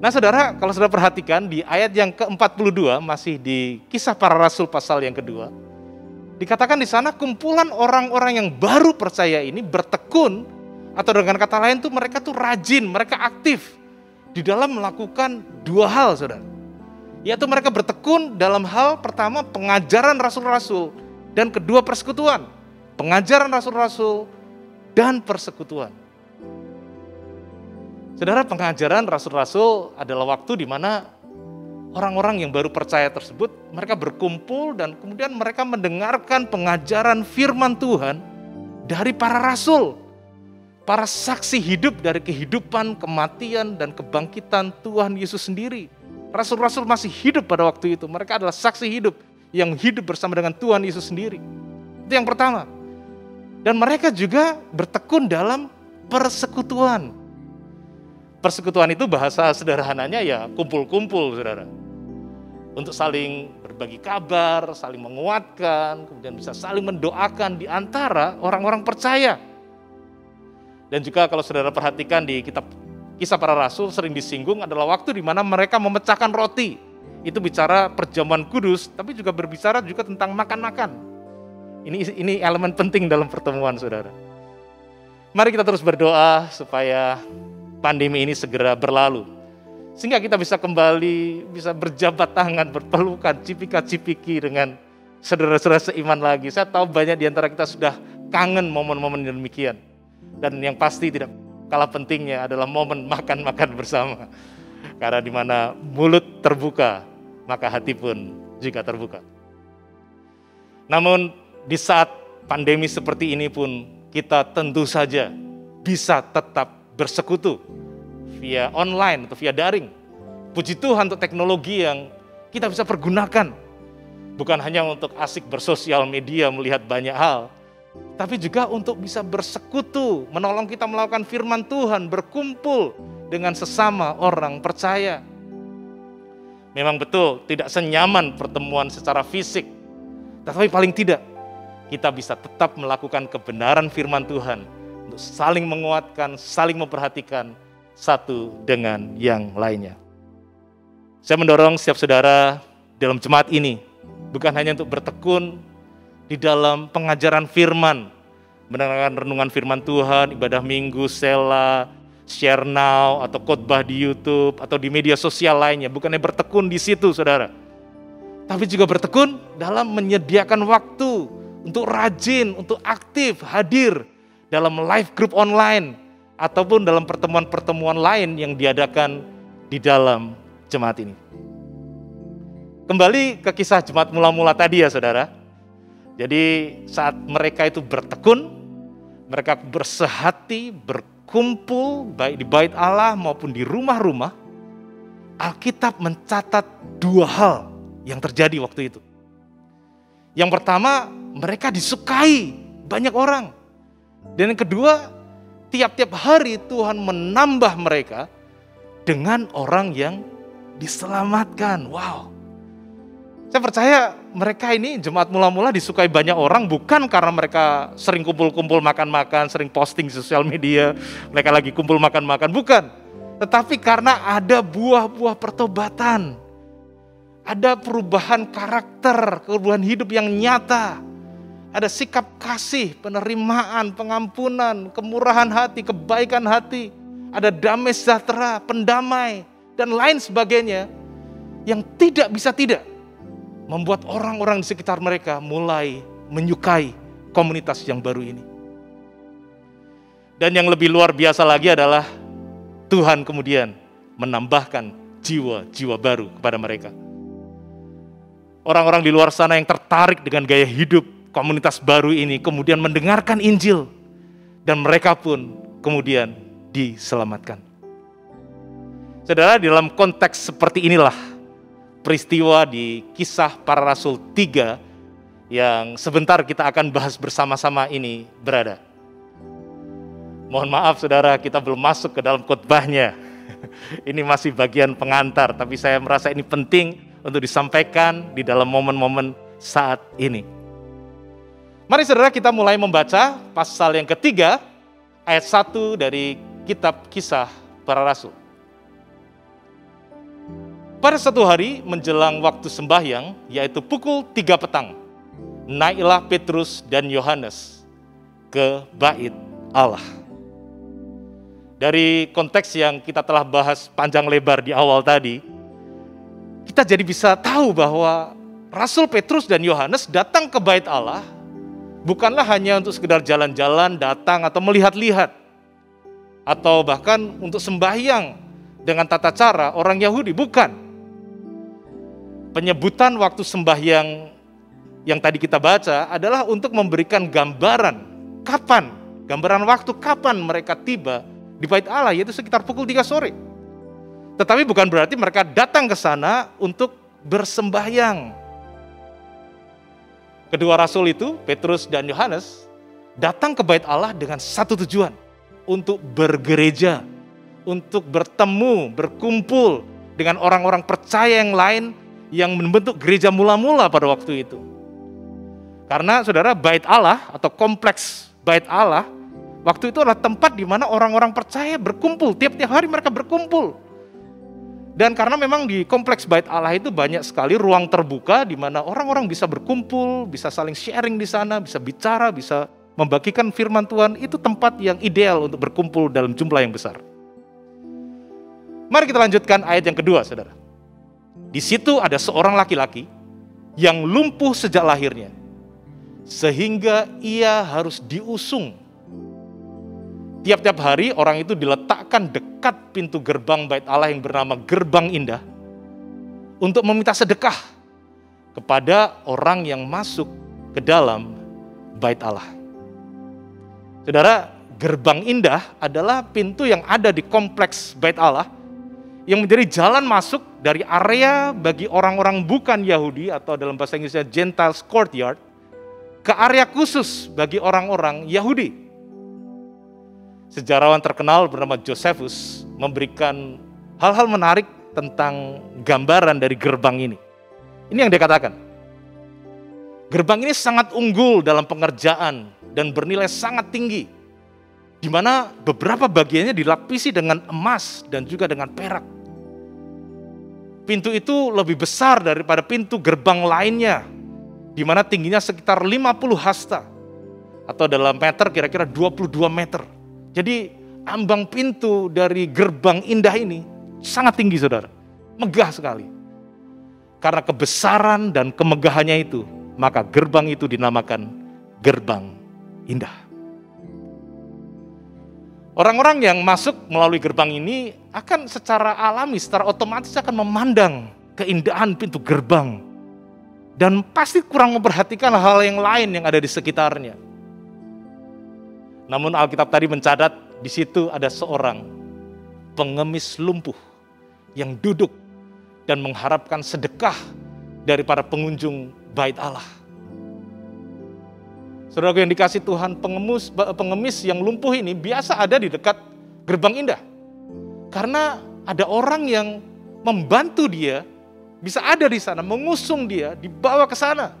Nah saudara, kalau saudara perhatikan di ayat yang ke-42, masih di Kisah Para Rasul pasal yang kedua, dikatakan di sana kumpulan orang-orang yang baru percaya ini bertekun, atau dengan kata lain tuh mereka tuh rajin, mereka aktif di dalam melakukan 2 hal saudara. Yaitu mereka bertekun dalam hal pertama pengajaran rasul-rasul, dan kedua persekutuan. Pengajaran rasul-rasul dan persekutuan. Saudara, pengajaran rasul-rasul adalah waktu di mana orang-orang yang baru percaya tersebut, mereka berkumpul dan kemudian mereka mendengarkan pengajaran firman Tuhan dari para rasul. Para saksi hidup dari kehidupan, kematian, dan kebangkitan Tuhan Yesus sendiri. Rasul-rasul masih hidup pada waktu itu. Mereka adalah saksi hidup yang hidup bersama dengan Tuhan Yesus sendiri. Itu yang pertama. Dan mereka juga bertekun dalam persekutuan. Persekutuan itu bahasa sederhananya ya kumpul-kumpul, saudara. Untuk saling berbagi kabar, saling menguatkan, kemudian bisa saling mendoakan di antara orang-orang percaya. Dan juga kalau saudara perhatikan di kitab Kisah Para Rasul sering disinggung adalah waktu di mana mereka memecahkan roti. Itu bicara perjamuan kudus, tapi juga berbicara juga tentang makan-makan. Ini elemen penting dalam pertemuan saudara. Mari kita terus berdoa supaya pandemi ini segera berlalu. Sehingga kita bisa kembali, bisa berjabat tangan, berpelukan, cipika-cipiki dengan saudara-saudara seiman lagi. Saya tahu banyak di antara kita sudah kangen momen-momen yang demikian. Dan yang pasti tidak kalah pentingnya adalah momen makan-makan bersama. Karena di mana mulut terbuka, maka hati pun juga terbuka. Namun di saat pandemi seperti ini pun kita tentu saja bisa tetap bersekutu via online atau via daring. Puji Tuhan untuk teknologi yang kita bisa pergunakan. Bukan hanya untuk asik bersosial media melihat banyak hal, tapi juga untuk bisa bersekutu, menolong kita melakukan firman Tuhan, berkumpul dengan sesama orang percaya. Memang betul tidak senyaman pertemuan secara fisik, tetapi paling tidak kita bisa tetap melakukan kebenaran firman Tuhan untuk saling menguatkan, saling memperhatikan satu dengan yang lainnya. Saya mendorong setiap saudara dalam jemaat ini bukan hanya untuk bertekun di dalam pengajaran firman, mendengarkan renungan firman Tuhan, ibadah minggu, sela, share now, atau khotbah di YouTube, atau di media sosial lainnya. Bukannya bertekun di situ saudara, tapi juga bertekun dalam menyediakan waktu untuk rajin, untuk aktif hadir dalam live group online ataupun dalam pertemuan-pertemuan lain yang diadakan di dalam jemaat ini. Kembali ke kisah jemaat mula-mula tadi ya saudara. Jadi saat mereka itu bertekun, mereka bersehati, berkumpul baik di bait Allah maupun di rumah-rumah, Alkitab mencatat 2 hal yang terjadi waktu itu. Yang pertama, mereka disukai banyak orang. Dan yang kedua, tiap-tiap hari Tuhan menambah mereka dengan orang yang diselamatkan. Wow. Saya percaya mereka ini jemaat mula-mula disukai banyak orang bukan karena mereka sering kumpul-kumpul makan-makan, sering posting di sosial media, mereka lagi kumpul makan-makan, bukan. Tetapi karena ada buah-buah pertobatan, ada perubahan karakter, perubahan hidup yang nyata, ada sikap kasih, penerimaan, pengampunan, kemurahan hati, kebaikan hati, ada damai sejahtera, pendamai, dan lain sebagainya yang tidak bisa tidak membuat orang-orang di sekitar mereka mulai menyukai komunitas yang baru ini. Dan yang lebih luar biasa lagi adalah Tuhan kemudian menambahkan jiwa-jiwa baru kepada mereka. Orang-orang di luar sana yang tertarik dengan gaya hidup komunitas baru ini kemudian mendengarkan Injil dan mereka pun kemudian diselamatkan. Saudara, di dalam konteks seperti inilah peristiwa di Kisah Para Rasul 3 yang sebentar kita akan bahas bersama-sama ini berada. Mohon maaf saudara, kita belum masuk ke dalam khotbahnya. Ini masih bagian pengantar, tapi saya merasa ini penting untuk disampaikan di dalam momen-momen saat ini. Mari saudara kita mulai membaca pasal yang ketiga, ayat 1 dari kitab Kisah Para Rasul. Pada satu hari menjelang waktu sembahyang, yaitu pukul 3 petang, naiklah Petrus dan Yohanes ke bait Allah. Dari konteks yang kita telah bahas panjang lebar di awal tadi, kita jadi bisa tahu bahwa Rasul Petrus dan Yohanes datang ke bait Allah bukanlah hanya untuk sekedar jalan-jalan, datang atau melihat-lihat, atau bahkan untuk sembahyang dengan tata cara orang Yahudi, bukan. Penyebutan waktu sembahyang yang tadi kita baca adalah untuk memberikan gambaran gambaran waktu kapan mereka tiba di bait Allah, yaitu sekitar pukul 3 sore. Tetapi bukan berarti mereka datang ke sana untuk bersembahyang. Kedua rasul itu, Petrus dan Yohanes, datang ke bait Allah dengan satu tujuan, untuk bergereja, untuk bertemu, berkumpul dengan orang-orang percaya yang lain yang membentuk gereja mula-mula pada waktu itu. Karena saudara, bait Allah atau kompleks bait Allah waktu itu adalah tempat di mana orang-orang percaya berkumpul, tiap-tiap hari mereka berkumpul. Dan karena memang di kompleks bait Allah itu banyak sekali ruang terbuka di mana orang-orang bisa berkumpul, bisa saling sharing di sana, bisa bicara, bisa membagikan firman Tuhan, itu tempat yang ideal untuk berkumpul dalam jumlah yang besar. Mari kita lanjutkan ayat yang kedua, saudara. Di situ ada seorang laki-laki yang lumpuh sejak lahirnya, sehingga ia harus diusung. Tiap-tiap hari orang itu diletakkan dekat pintu gerbang bait Allah yang bernama Gerbang Indah untuk meminta sedekah kepada orang yang masuk ke dalam bait Allah. Saudara, Gerbang Indah adalah pintu yang ada di kompleks bait Allah yang menjadi jalan masuk dari area bagi orang-orang bukan Yahudi atau dalam bahasa Inggrisnya Gentiles Courtyard ke area khusus bagi orang-orang Yahudi. Sejarawan terkenal bernama Josephus memberikan hal-hal menarik tentang gambaran dari gerbang ini. Ini yang dia katakan. Gerbang ini sangat unggul dalam pengerjaan dan bernilai sangat tinggi, di mana beberapa bagiannya dilapisi dengan emas dan juga dengan perak. Pintu itu lebih besar daripada pintu gerbang lainnya, di mana tingginya sekitar 50 hasta, atau dalam meter kira-kira 22 meter. Jadi ambang pintu dari Gerbang Indah ini sangat tinggi, saudara. Megah sekali. Karena kebesaran dan kemegahannya itu, maka gerbang itu dinamakan Gerbang Indah. Orang-orang yang masuk melalui gerbang ini akan secara alami, secara otomatis akan memandang keindahan pintu gerbang. Dan pasti kurang memperhatikan hal yang lain yang ada di sekitarnya. Namun Alkitab tadi mencatat di situ ada seorang pengemis lumpuh yang duduk dan mengharapkan sedekah dari para pengunjung bait Allah. Saudara yang dikasih Tuhan, pengemis yang lumpuh ini biasa ada di dekat Gerbang Indah. Karena ada orang yang membantu dia bisa ada di sana, mengusung dia, dibawa ke sana.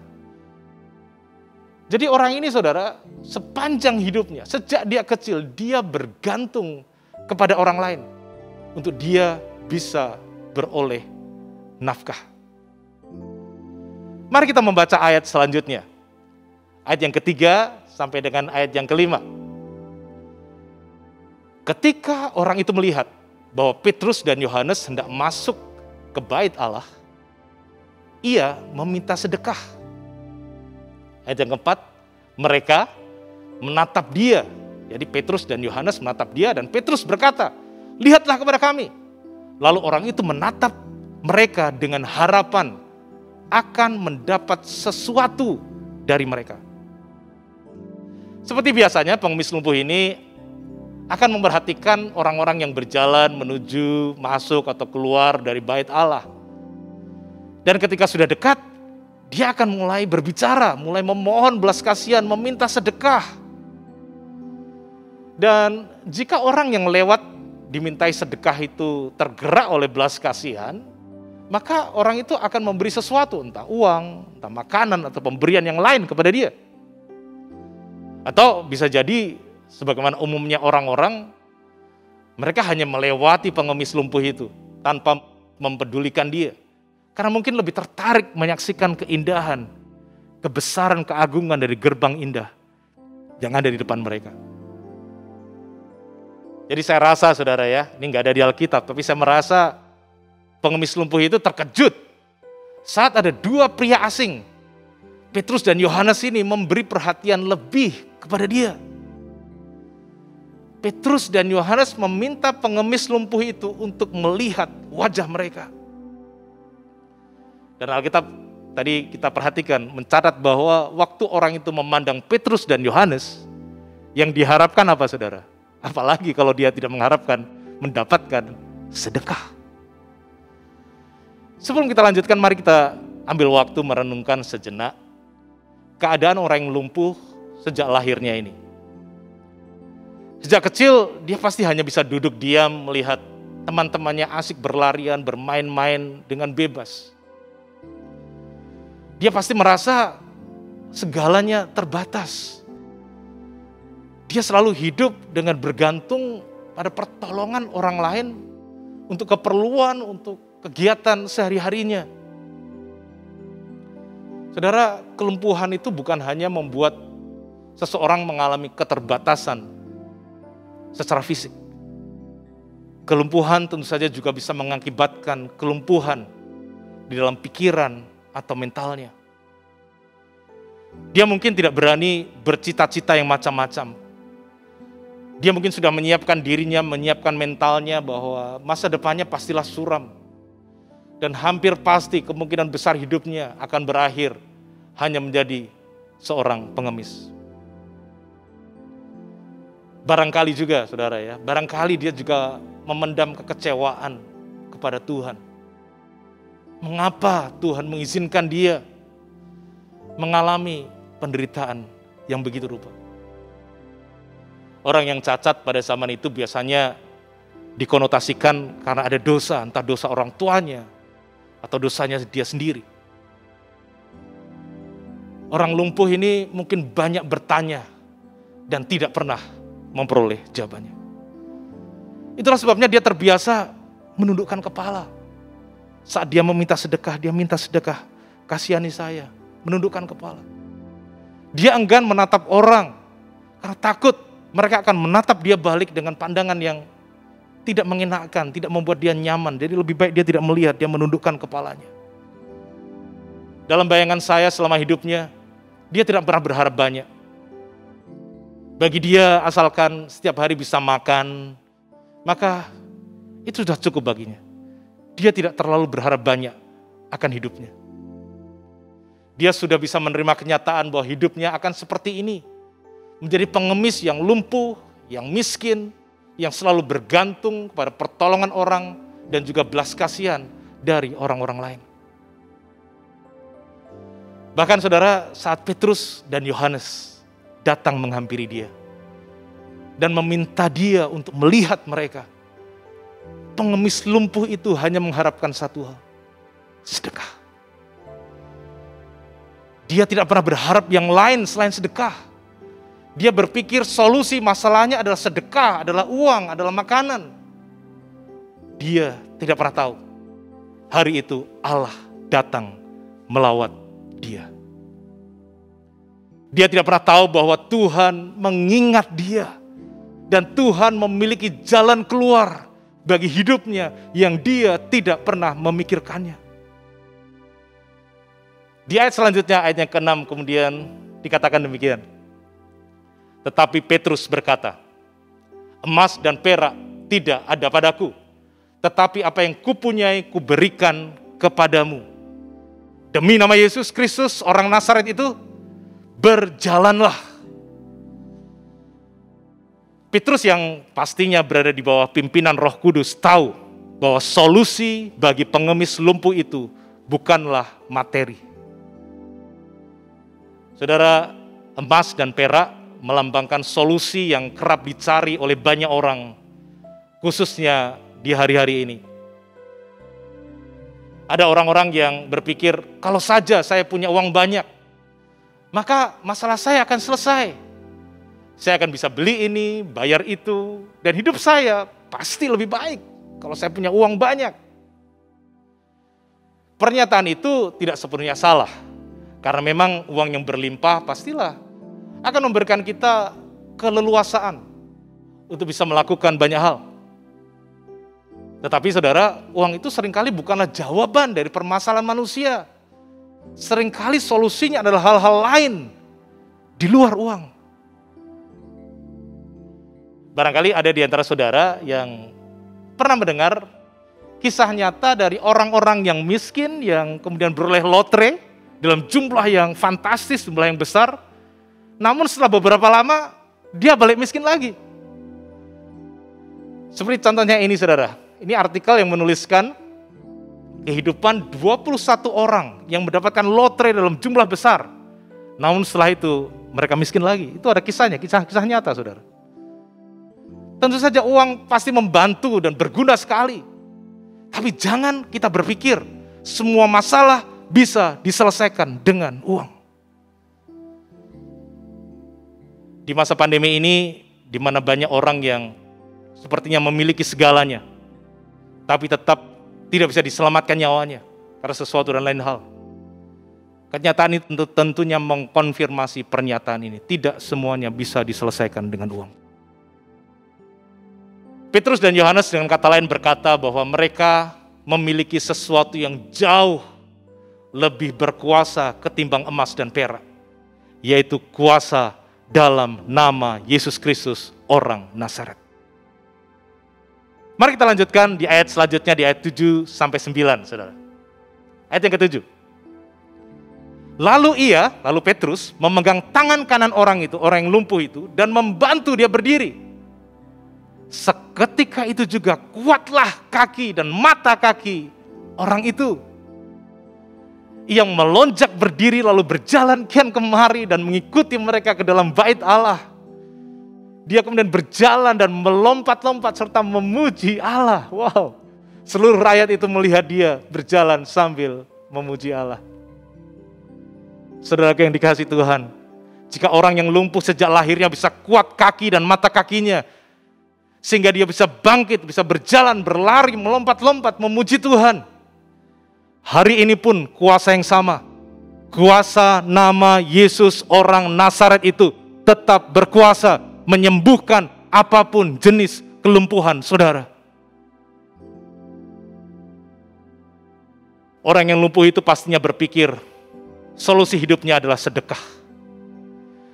Jadi orang ini saudara, sepanjang hidupnya, sejak dia kecil, dia bergantung kepada orang lain untuk dia bisa beroleh nafkah. Mari kita membaca ayat selanjutnya. Ayat yang ketiga sampai dengan ayat yang kelima. Ketika orang itu melihat bahwa Petrus dan Yohanes hendak masuk ke bait Allah, ia meminta sedekah. Ayat yang keempat, mereka menatap dia. Jadi Petrus dan Yohanes menatap dia dan Petrus berkata, lihatlah kepada kami. Lalu orang itu menatap mereka dengan harapan akan mendapat sesuatu dari mereka. Seperti biasanya pengemis lumpuh ini akan memperhatikan orang-orang yang berjalan menuju masuk atau keluar dari bait Allah. Dan ketika sudah dekat, dia akan mulai berbicara, mulai memohon belas kasihan, meminta sedekah. Dan jika orang yang lewat dimintai sedekah itu tergerak oleh belas kasihan, maka orang itu akan memberi sesuatu, entah uang, entah makanan, atau pemberian yang lain kepada dia. Atau bisa jadi, sebagaimana umumnya orang-orang, mereka hanya melewati pengemis lumpuh itu tanpa mempedulikan dia. Karena mungkin lebih tertarik menyaksikan keindahan, kebesaran, keagungan dari gerbang indah yang ada di depan mereka. Jadi saya rasa saudara ya, ini nggak ada di Alkitab, tapi saya merasa pengemis lumpuh itu terkejut saat ada dua pria asing, Petrus dan Yohanes ini memberi perhatian lebih kepada dia. Petrus dan Yohanes meminta pengemis lumpuh itu untuk melihat wajah mereka. Dan Alkitab tadi kita perhatikan mencatat bahwa waktu orang itu memandang Petrus dan Yohanes, yang diharapkan apa saudara? Apalagi kalau dia tidak mengharapkan mendapatkan sedekah. Sebelum kita lanjutkan, mari kita ambil waktu merenungkan sejenak keadaan orang yang lumpuh sejak lahirnya ini. Sejak kecil dia pasti hanya bisa duduk diam melihat teman-temannya asik berlarian, bermain-main dengan bebas. Dia pasti merasa segalanya terbatas. Dia selalu hidup dengan bergantung pada pertolongan orang lain untuk keperluan, untuk kegiatan sehari-harinya. Saudara, kelumpuhan itu bukan hanya membuat seseorang mengalami keterbatasan secara fisik. Kelumpuhan tentu saja juga bisa mengakibatkan kelumpuhan di dalam pikiran atau mentalnya. Dia mungkin tidak berani bercita-cita yang macam-macam. Dia mungkin sudah menyiapkan dirinya, menyiapkan mentalnya bahwa masa depannya pastilah suram. Dan hampir pasti kemungkinan besar hidupnya akan berakhir hanya menjadi seorang pengemis. Barangkali juga saudara ya, barangkali dia juga memendam kekecewaan kepada Tuhan. Mengapa Tuhan mengizinkan dia mengalami penderitaan yang begitu rupa? Orang yang cacat pada zaman itu biasanya dikonotasikan karena ada dosa, entah dosa orang tuanya atau dosanya dia sendiri. Orang lumpuh ini mungkin banyak bertanya dan tidak pernah memperoleh jawabannya. Itulah sebabnya dia terbiasa menundukkan kepala. Saat dia meminta sedekah, dia minta sedekah, kasihani saya, menundukkan kepala. Dia enggan menatap orang karena takut mereka akan menatap dia balik dengan pandangan yang tidak mengenakan, tidak membuat dia nyaman. Jadi lebih baik dia tidak melihat, dia menundukkan kepalanya. Dalam bayangan saya selama hidupnya, dia tidak pernah berharap banyak. Bagi dia asalkan setiap hari bisa makan, maka itu sudah cukup baginya. Dia tidak terlalu berharap banyak akan hidupnya. Dia sudah bisa menerima kenyataan bahwa hidupnya akan seperti ini. Menjadi pengemis yang lumpuh, yang miskin, yang selalu bergantung kepada pertolongan orang dan juga belas kasihan dari orang-orang lain. Bahkan saudara, saat Petrus dan Yohanes datang menghampiri dia dan meminta dia untuk melihat mereka, pengemis lumpuh itu hanya mengharapkan satu hal, sedekah. Dia tidak pernah berharap yang lain selain sedekah. Dia berpikir solusi masalahnya adalah sedekah, adalah uang, adalah makanan. Dia tidak pernah tahu hari itu Allah datang melawat dia. Dia tidak pernah tahu bahwa Tuhan mengingat dia. Dan Tuhan memiliki jalan keluar bagi hidupnya yang dia tidak pernah memikirkannya. Di ayat selanjutnya, ayat yang ke-6 kemudian dikatakan demikian. Tetapi Petrus berkata, emas dan perak tidak ada padaku, tetapi apa yang kupunyai kuberikan kepadamu. Demi nama Yesus Kristus orang Nazaret itu, berjalanlah. Petrus yang pastinya berada di bawah pimpinan Roh Kudus tahu bahwa solusi bagi pengemis lumpuh itu bukanlah materi. Saudara, emas dan perak melambangkan solusi yang kerap dicari oleh banyak orang, khususnya di hari-hari ini. Ada orang-orang yang berpikir, kalau saja saya punya uang banyak, maka masalah saya akan selesai. Saya akan bisa beli ini, bayar itu, dan hidup saya pasti lebih baik kalau saya punya uang banyak. Pernyataan itu tidak sepenuhnya salah, karena memang uang yang berlimpah pastilah akan memberikan kita keleluasaan untuk bisa melakukan banyak hal. Tetapi saudara, uang itu seringkali bukanlah jawaban dari permasalahan manusia. Seringkali solusinya adalah hal-hal lain di luar uang. Barangkali ada di antara saudara yang pernah mendengar kisah nyata dari orang-orang yang miskin yang kemudian beroleh lotre dalam jumlah yang fantastis, jumlah yang besar. Namun setelah beberapa lama dia balik miskin lagi. Seperti contohnya ini saudara. Ini artikel yang menuliskan kehidupan 21 orang yang mendapatkan lotre dalam jumlah besar. Namun setelah itu mereka miskin lagi. Itu ada kisahnya, kisah nyata saudara. Tentu saja uang pasti membantu dan berguna sekali. Tapi jangan kita berpikir semua masalah bisa diselesaikan dengan uang. Di masa pandemi ini, di mana banyak orang yang sepertinya memiliki segalanya, tapi tetap tidak bisa diselamatkan nyawanya karena sesuatu dan lain hal. Kenyataan ini tentunya mengkonfirmasi pernyataan ini. Tidak semuanya bisa diselesaikan dengan uang. Petrus dan Yohanes dengan kata lain berkata bahwa mereka memiliki sesuatu yang jauh lebih berkuasa ketimbang emas dan perak, yaitu kuasa dalam nama Yesus Kristus orang Nazaret. Mari kita lanjutkan di ayat selanjutnya, di ayat 7 sampai 9, saudara. Ayat yang ke-7. Lalu Petrus memegang tangan kanan orang itu, orang yang lumpuh itu, dan membantu dia berdiri. Seketika itu juga kuatlah kaki dan mata kaki orang itu. Ia melonjak berdiri lalu berjalan kian kemari dan mengikuti mereka ke dalam bait Allah. Dia kemudian berjalan dan melompat-lompat serta memuji Allah. Wow, seluruh rakyat itu melihat dia berjalan sambil memuji Allah. Saudara yang dikasihi Tuhan, jika orang yang lumpuh sejak lahirnya bisa kuat kaki dan mata kakinya, sehingga dia bisa bangkit, bisa berjalan, berlari, melompat-lompat, memuji Tuhan. Hari ini pun kuasa yang sama, kuasa nama Yesus orang Nazaret itu tetap berkuasa menyembuhkan apapun jenis kelumpuhan saudara. Orang yang lumpuh itu pastinya berpikir solusi hidupnya adalah sedekah.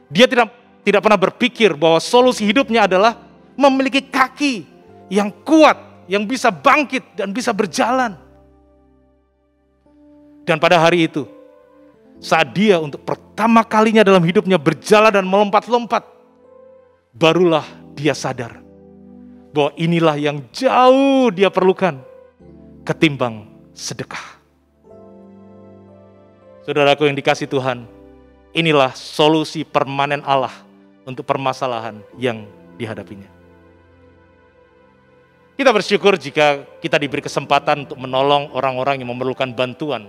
Dia tidak pernah berpikir bahwa solusi hidupnya adalah memiliki kaki yang kuat, yang bisa bangkit dan bisa berjalan. Dan pada hari itu, saat dia untuk pertama kalinya dalam hidupnya berjalan dan melompat-lompat, barulah dia sadar bahwa inilah yang jauh dia perlukan ketimbang sedekah. Saudaraku yang dikasihi Tuhan, inilah solusi permanen Allah untuk permasalahan yang dihadapinya. Kita bersyukur jika kita diberi kesempatan untuk menolong orang-orang yang memerlukan bantuan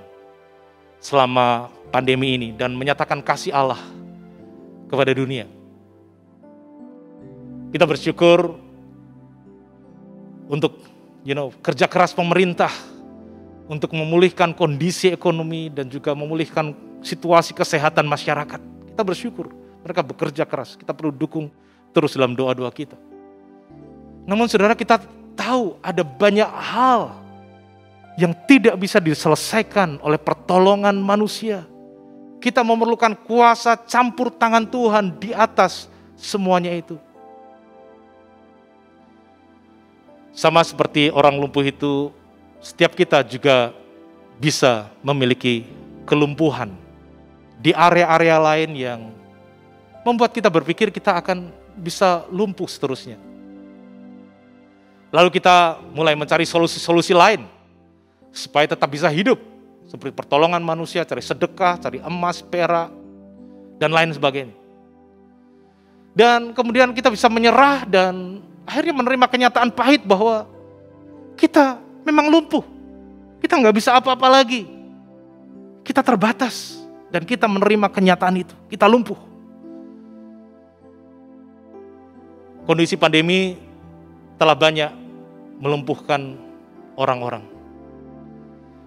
selama pandemi ini dan menyatakan kasih Allah kepada dunia. Kita bersyukur untuk kerja keras pemerintah untuk memulihkan kondisi ekonomi dan juga memulihkan situasi kesehatan masyarakat. Kita bersyukur mereka bekerja keras. Kita perlu dukung terus dalam doa-doa kita. Namun saudara, kita tahu ada banyak hal yang tidak bisa diselesaikan oleh pertolongan manusia. Kita memerlukan kuasa campur tangan Tuhan di atas semuanya itu. Sama seperti orang lumpuh itu, setiap kita juga bisa memiliki kelumpuhan di area-area lain yang membuat kita berpikir kita akan bisa lumpuh seterusnya. Lalu kita mulai mencari solusi-solusi lain supaya tetap bisa hidup. Seperti pertolongan manusia, cari sedekah, cari emas, perak, dan lain sebagainya. Dan kemudian kita bisa menyerah dan akhirnya menerima kenyataan pahit bahwa kita memang lumpuh. Kita nggak bisa apa-apa lagi. Kita terbatas dan kita menerima kenyataan itu. Kita lumpuh. Kondisi pandemi telah banyak melumpuhkan orang-orang.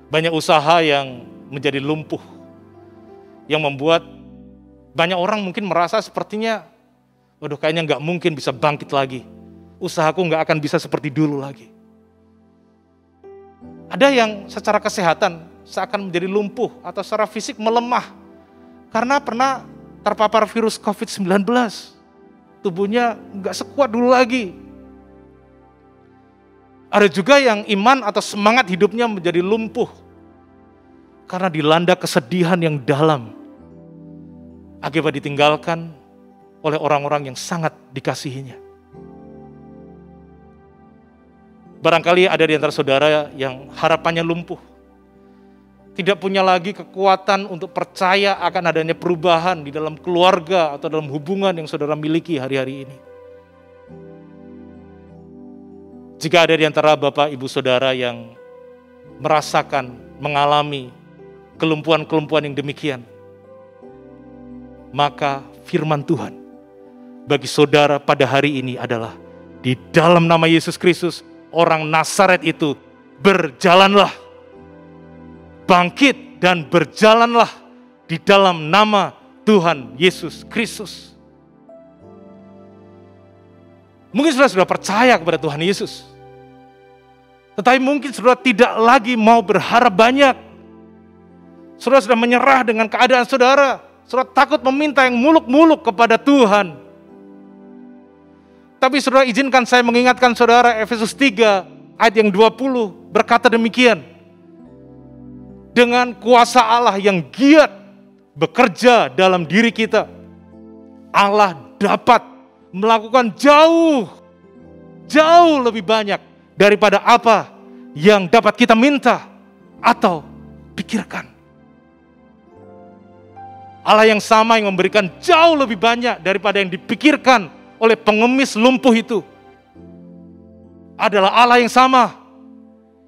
Banyak usaha yang menjadi lumpuh, yang membuat banyak orang mungkin merasa sepertinya, waduh kayaknya nggak mungkin bisa bangkit lagi. Usahaku nggak akan bisa seperti dulu lagi. Ada yang secara kesehatan seakan menjadi lumpuh atau secara fisik melemah karena pernah terpapar virus COVID-19. Tubuhnya nggak sekuat dulu lagi. Ada juga yang iman atau semangat hidupnya menjadi lumpuh karena dilanda kesedihan yang dalam akibat ditinggalkan oleh orang-orang yang sangat dikasihinya. Barangkali ada di antara saudara yang harapannya lumpuh, tidak punya lagi kekuatan untuk percaya akan adanya perubahan di dalam keluarga atau dalam hubungan yang saudara miliki hari-hari ini. Jika ada di antara Bapak Ibu Saudara yang merasakan, mengalami kelumpuhan-kelumpuhan yang demikian, maka firman Tuhan bagi saudara pada hari ini adalah di dalam nama Yesus Kristus, orang Nazaret itu, berjalanlah, bangkit dan berjalanlah di dalam nama Tuhan Yesus Kristus. Mungkin saudara sudah percaya kepada Tuhan Yesus, tetapi mungkin saudara tidak lagi mau berharap banyak. Saudara sudah menyerah dengan keadaan saudara. Saudara takut meminta yang muluk-muluk kepada Tuhan. Tapi saudara izinkan saya mengingatkan saudara, Efesus 3 ayat yang 20 berkata demikian. Dengan kuasa Allah yang giat bekerja dalam diri kita, Allah dapat melakukan jauh lebih banyak daripada apa yang dapat kita minta atau pikirkan. Allah yang sama yang memberikan jauh lebih banyak daripada yang dipikirkan oleh pengemis lumpuh itu adalah Allah yang sama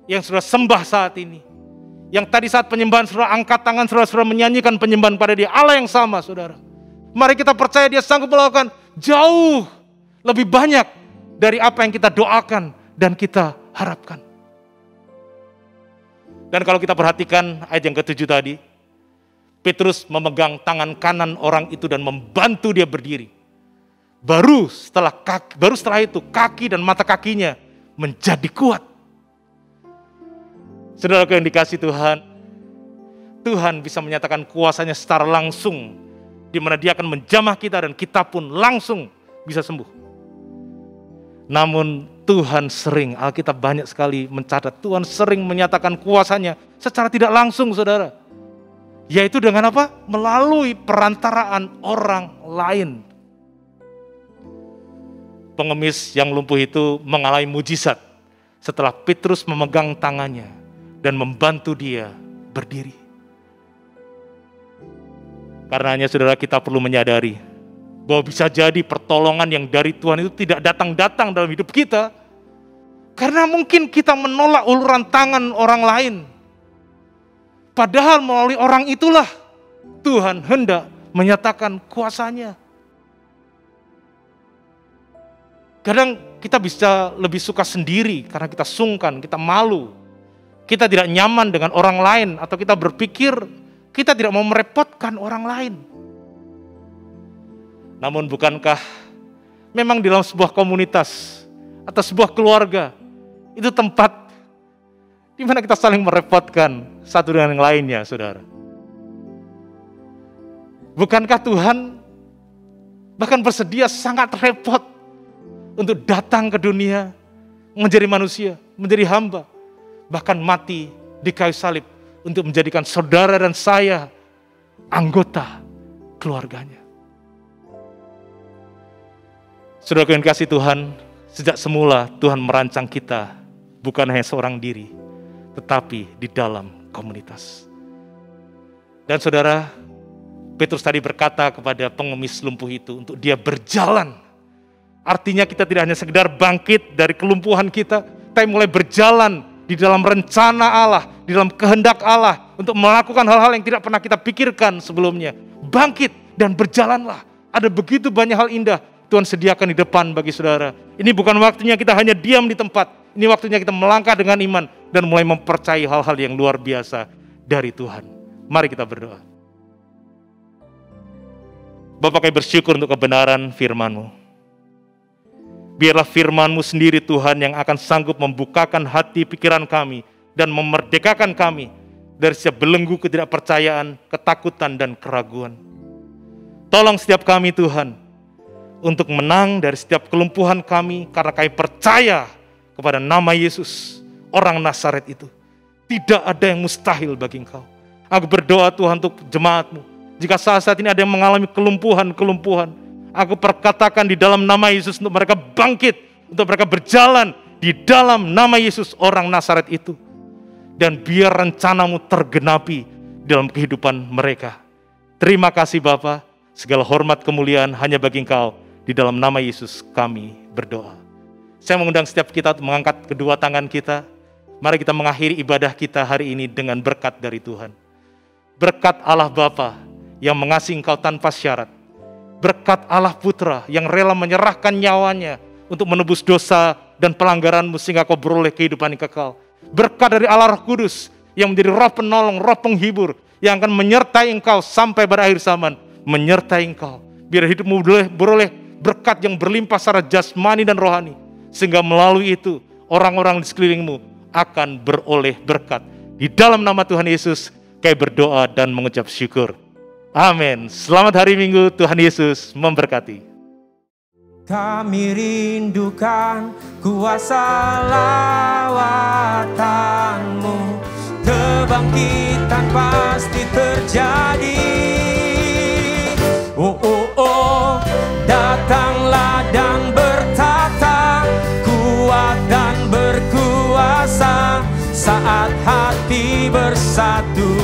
yang sudah sembah saat ini. Yang tadi saat penyembahan saudara angkat tangan, saudara menyanyikan penyembahan pada Dia. Allah yang sama, saudara. Mari kita percaya Dia sanggup melakukan jauh lebih banyak dari apa yang kita doakan dan kita harapkan. Dan kalau kita perhatikan ayat yang ke-7 tadi, Petrus memegang tangan kanan orang itu dan membantu dia berdiri. Baru setelah itu kaki dan mata kakinya menjadi kuat. Saudara yang dikasih Tuhan, Tuhan bisa menyatakan kuasanya secara langsung, di mana Dia akan menjamah kita dan kita pun langsung bisa sembuh. Namun Tuhan sering, Alkitab banyak sekali mencatat, Tuhan sering menyatakan kuasanya secara tidak langsung, saudara. Yaitu dengan apa? Melalui perantaraan orang lain. Pengemis yang lumpuh itu mengalami mujizat setelah Petrus memegang tangannya dan membantu dia berdiri. Karenanya saudara, kita perlu menyadari bahwa bisa jadi pertolongan yang dari Tuhan itu tidak datang-datang dalam hidup kita. Karena mungkin kita menolak uluran tangan orang lain. Padahal melalui orang itulah Tuhan hendak menyatakan kuasa-Nya. Kadang kita bisa lebih suka sendiri karena kita sungkan, kita malu. Kita tidak nyaman dengan orang lain atau kita berpikir kita tidak mau merepotkan orang lain. Namun bukankah memang di dalam sebuah komunitas atau sebuah keluarga itu tempat di mana kita saling merepotkan satu dengan yang lainnya, saudara? Bukankah Tuhan bahkan bersedia sangat repot untuk datang ke dunia, menjadi manusia, menjadi hamba, bahkan mati di kayu salib untuk menjadikan saudara dan saya anggota keluarganya. Saudara yang kasih Tuhan, sejak semula Tuhan merancang kita bukan hanya seorang diri, tetapi di dalam komunitas. Dan saudara, Petrus tadi berkata kepada pengemis lumpuh itu untuk dia berjalan. Artinya kita tidak hanya sekedar bangkit dari kelumpuhan kita, tapi mulai berjalan di dalam rencana Allah, di dalam kehendak Allah untuk melakukan hal-hal yang tidak pernah kita pikirkan sebelumnya. Bangkit dan berjalanlah. Ada begitu banyak hal indah Tuhan sediakan di depan bagi saudara. Ini bukan waktunya kita hanya diam di tempat. Ini waktunya kita melangkah dengan iman dan mulai mempercayai hal-hal yang luar biasa dari Tuhan. Mari kita berdoa. Bapa, kami bersyukur untuk kebenaran firman-Mu. Biarlah firman-Mu sendiri Tuhan yang akan sanggup membukakan hati pikiran kami dan memerdekakan kami dari setiap belenggu ketidakpercayaan, ketakutan, dan keraguan. Tolong setiap kami Tuhan untuk menang dari setiap kelumpuhan kami karena kami percaya kepada nama Yesus, orang Nazaret itu. Tidak ada yang mustahil bagi Engkau. Aku berdoa Tuhan untuk jemaat-Mu. Jika saat ini ada yang mengalami kelumpuhan, aku perkatakan di dalam nama Yesus untuk mereka bangkit, untuk mereka berjalan di dalam nama Yesus orang Nazaret itu. Dan biar rencana-Mu tergenapi dalam kehidupan mereka. Terima kasih Bapa, segala hormat kemuliaan hanya bagi Engkau. Di dalam nama Yesus kami berdoa. Saya mengundang setiap kita untuk mengangkat kedua tangan kita. Mari kita mengakhiri ibadah kita hari ini dengan berkat dari Tuhan. Berkat Allah Bapa yang mengasihi engkau tanpa syarat. Berkat Allah Putra yang rela menyerahkan nyawanya untuk menebus dosa dan pelanggaranmu sehingga kau beroleh kehidupan yang kekal. Berkat dari Allah Roh Kudus yang menjadi roh penolong, roh penghibur yang akan menyertai engkau sampai pada akhir zaman. Menyertai engkau. Biar hidupmu beroleh berkat yang berlimpah secara jasmani dan rohani. Sehingga melalui itu orang-orang di sekelilingmu akan beroleh berkat. Di dalam nama Tuhan Yesus kami berdoa dan mengucap syukur. Amin. Selamat hari Minggu, Tuhan Yesus memberkati. Kami rindukan kuasa lawatan-Mu, kebangkitan pasti terjadi. Oh, datanglah dan bertata, kuat dan berkuasa, saat hati bersatu,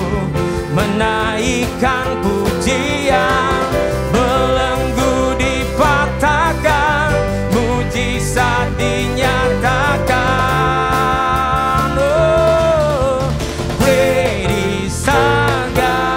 menaikkan pujian, belenggu dipatahkan, mujizat dinyatakan. Oh, great is our God.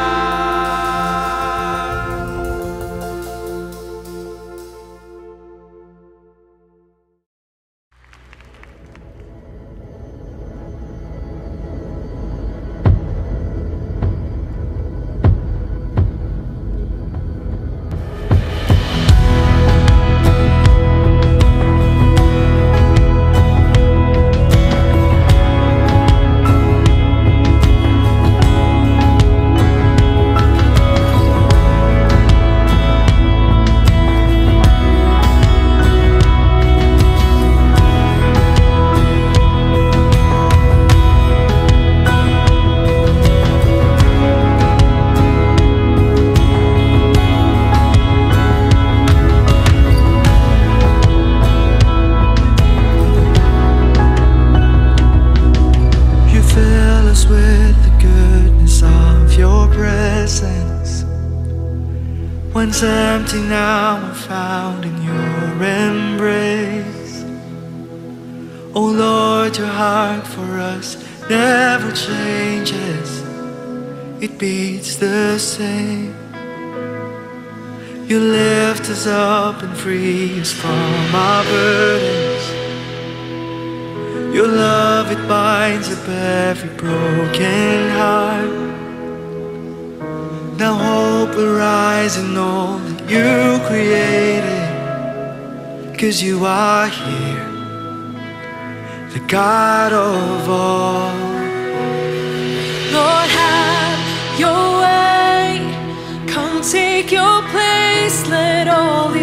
Once empty, now I'm found in your embrace. Oh Lord, your heart for us never changes. It beats the same. You lift us up and free us from our burdens. Your love, it binds up every broken heart. Now hope will rise in all that you created, 'cause you are here, the God of all. Lord, have your way. Come take your place. Let all the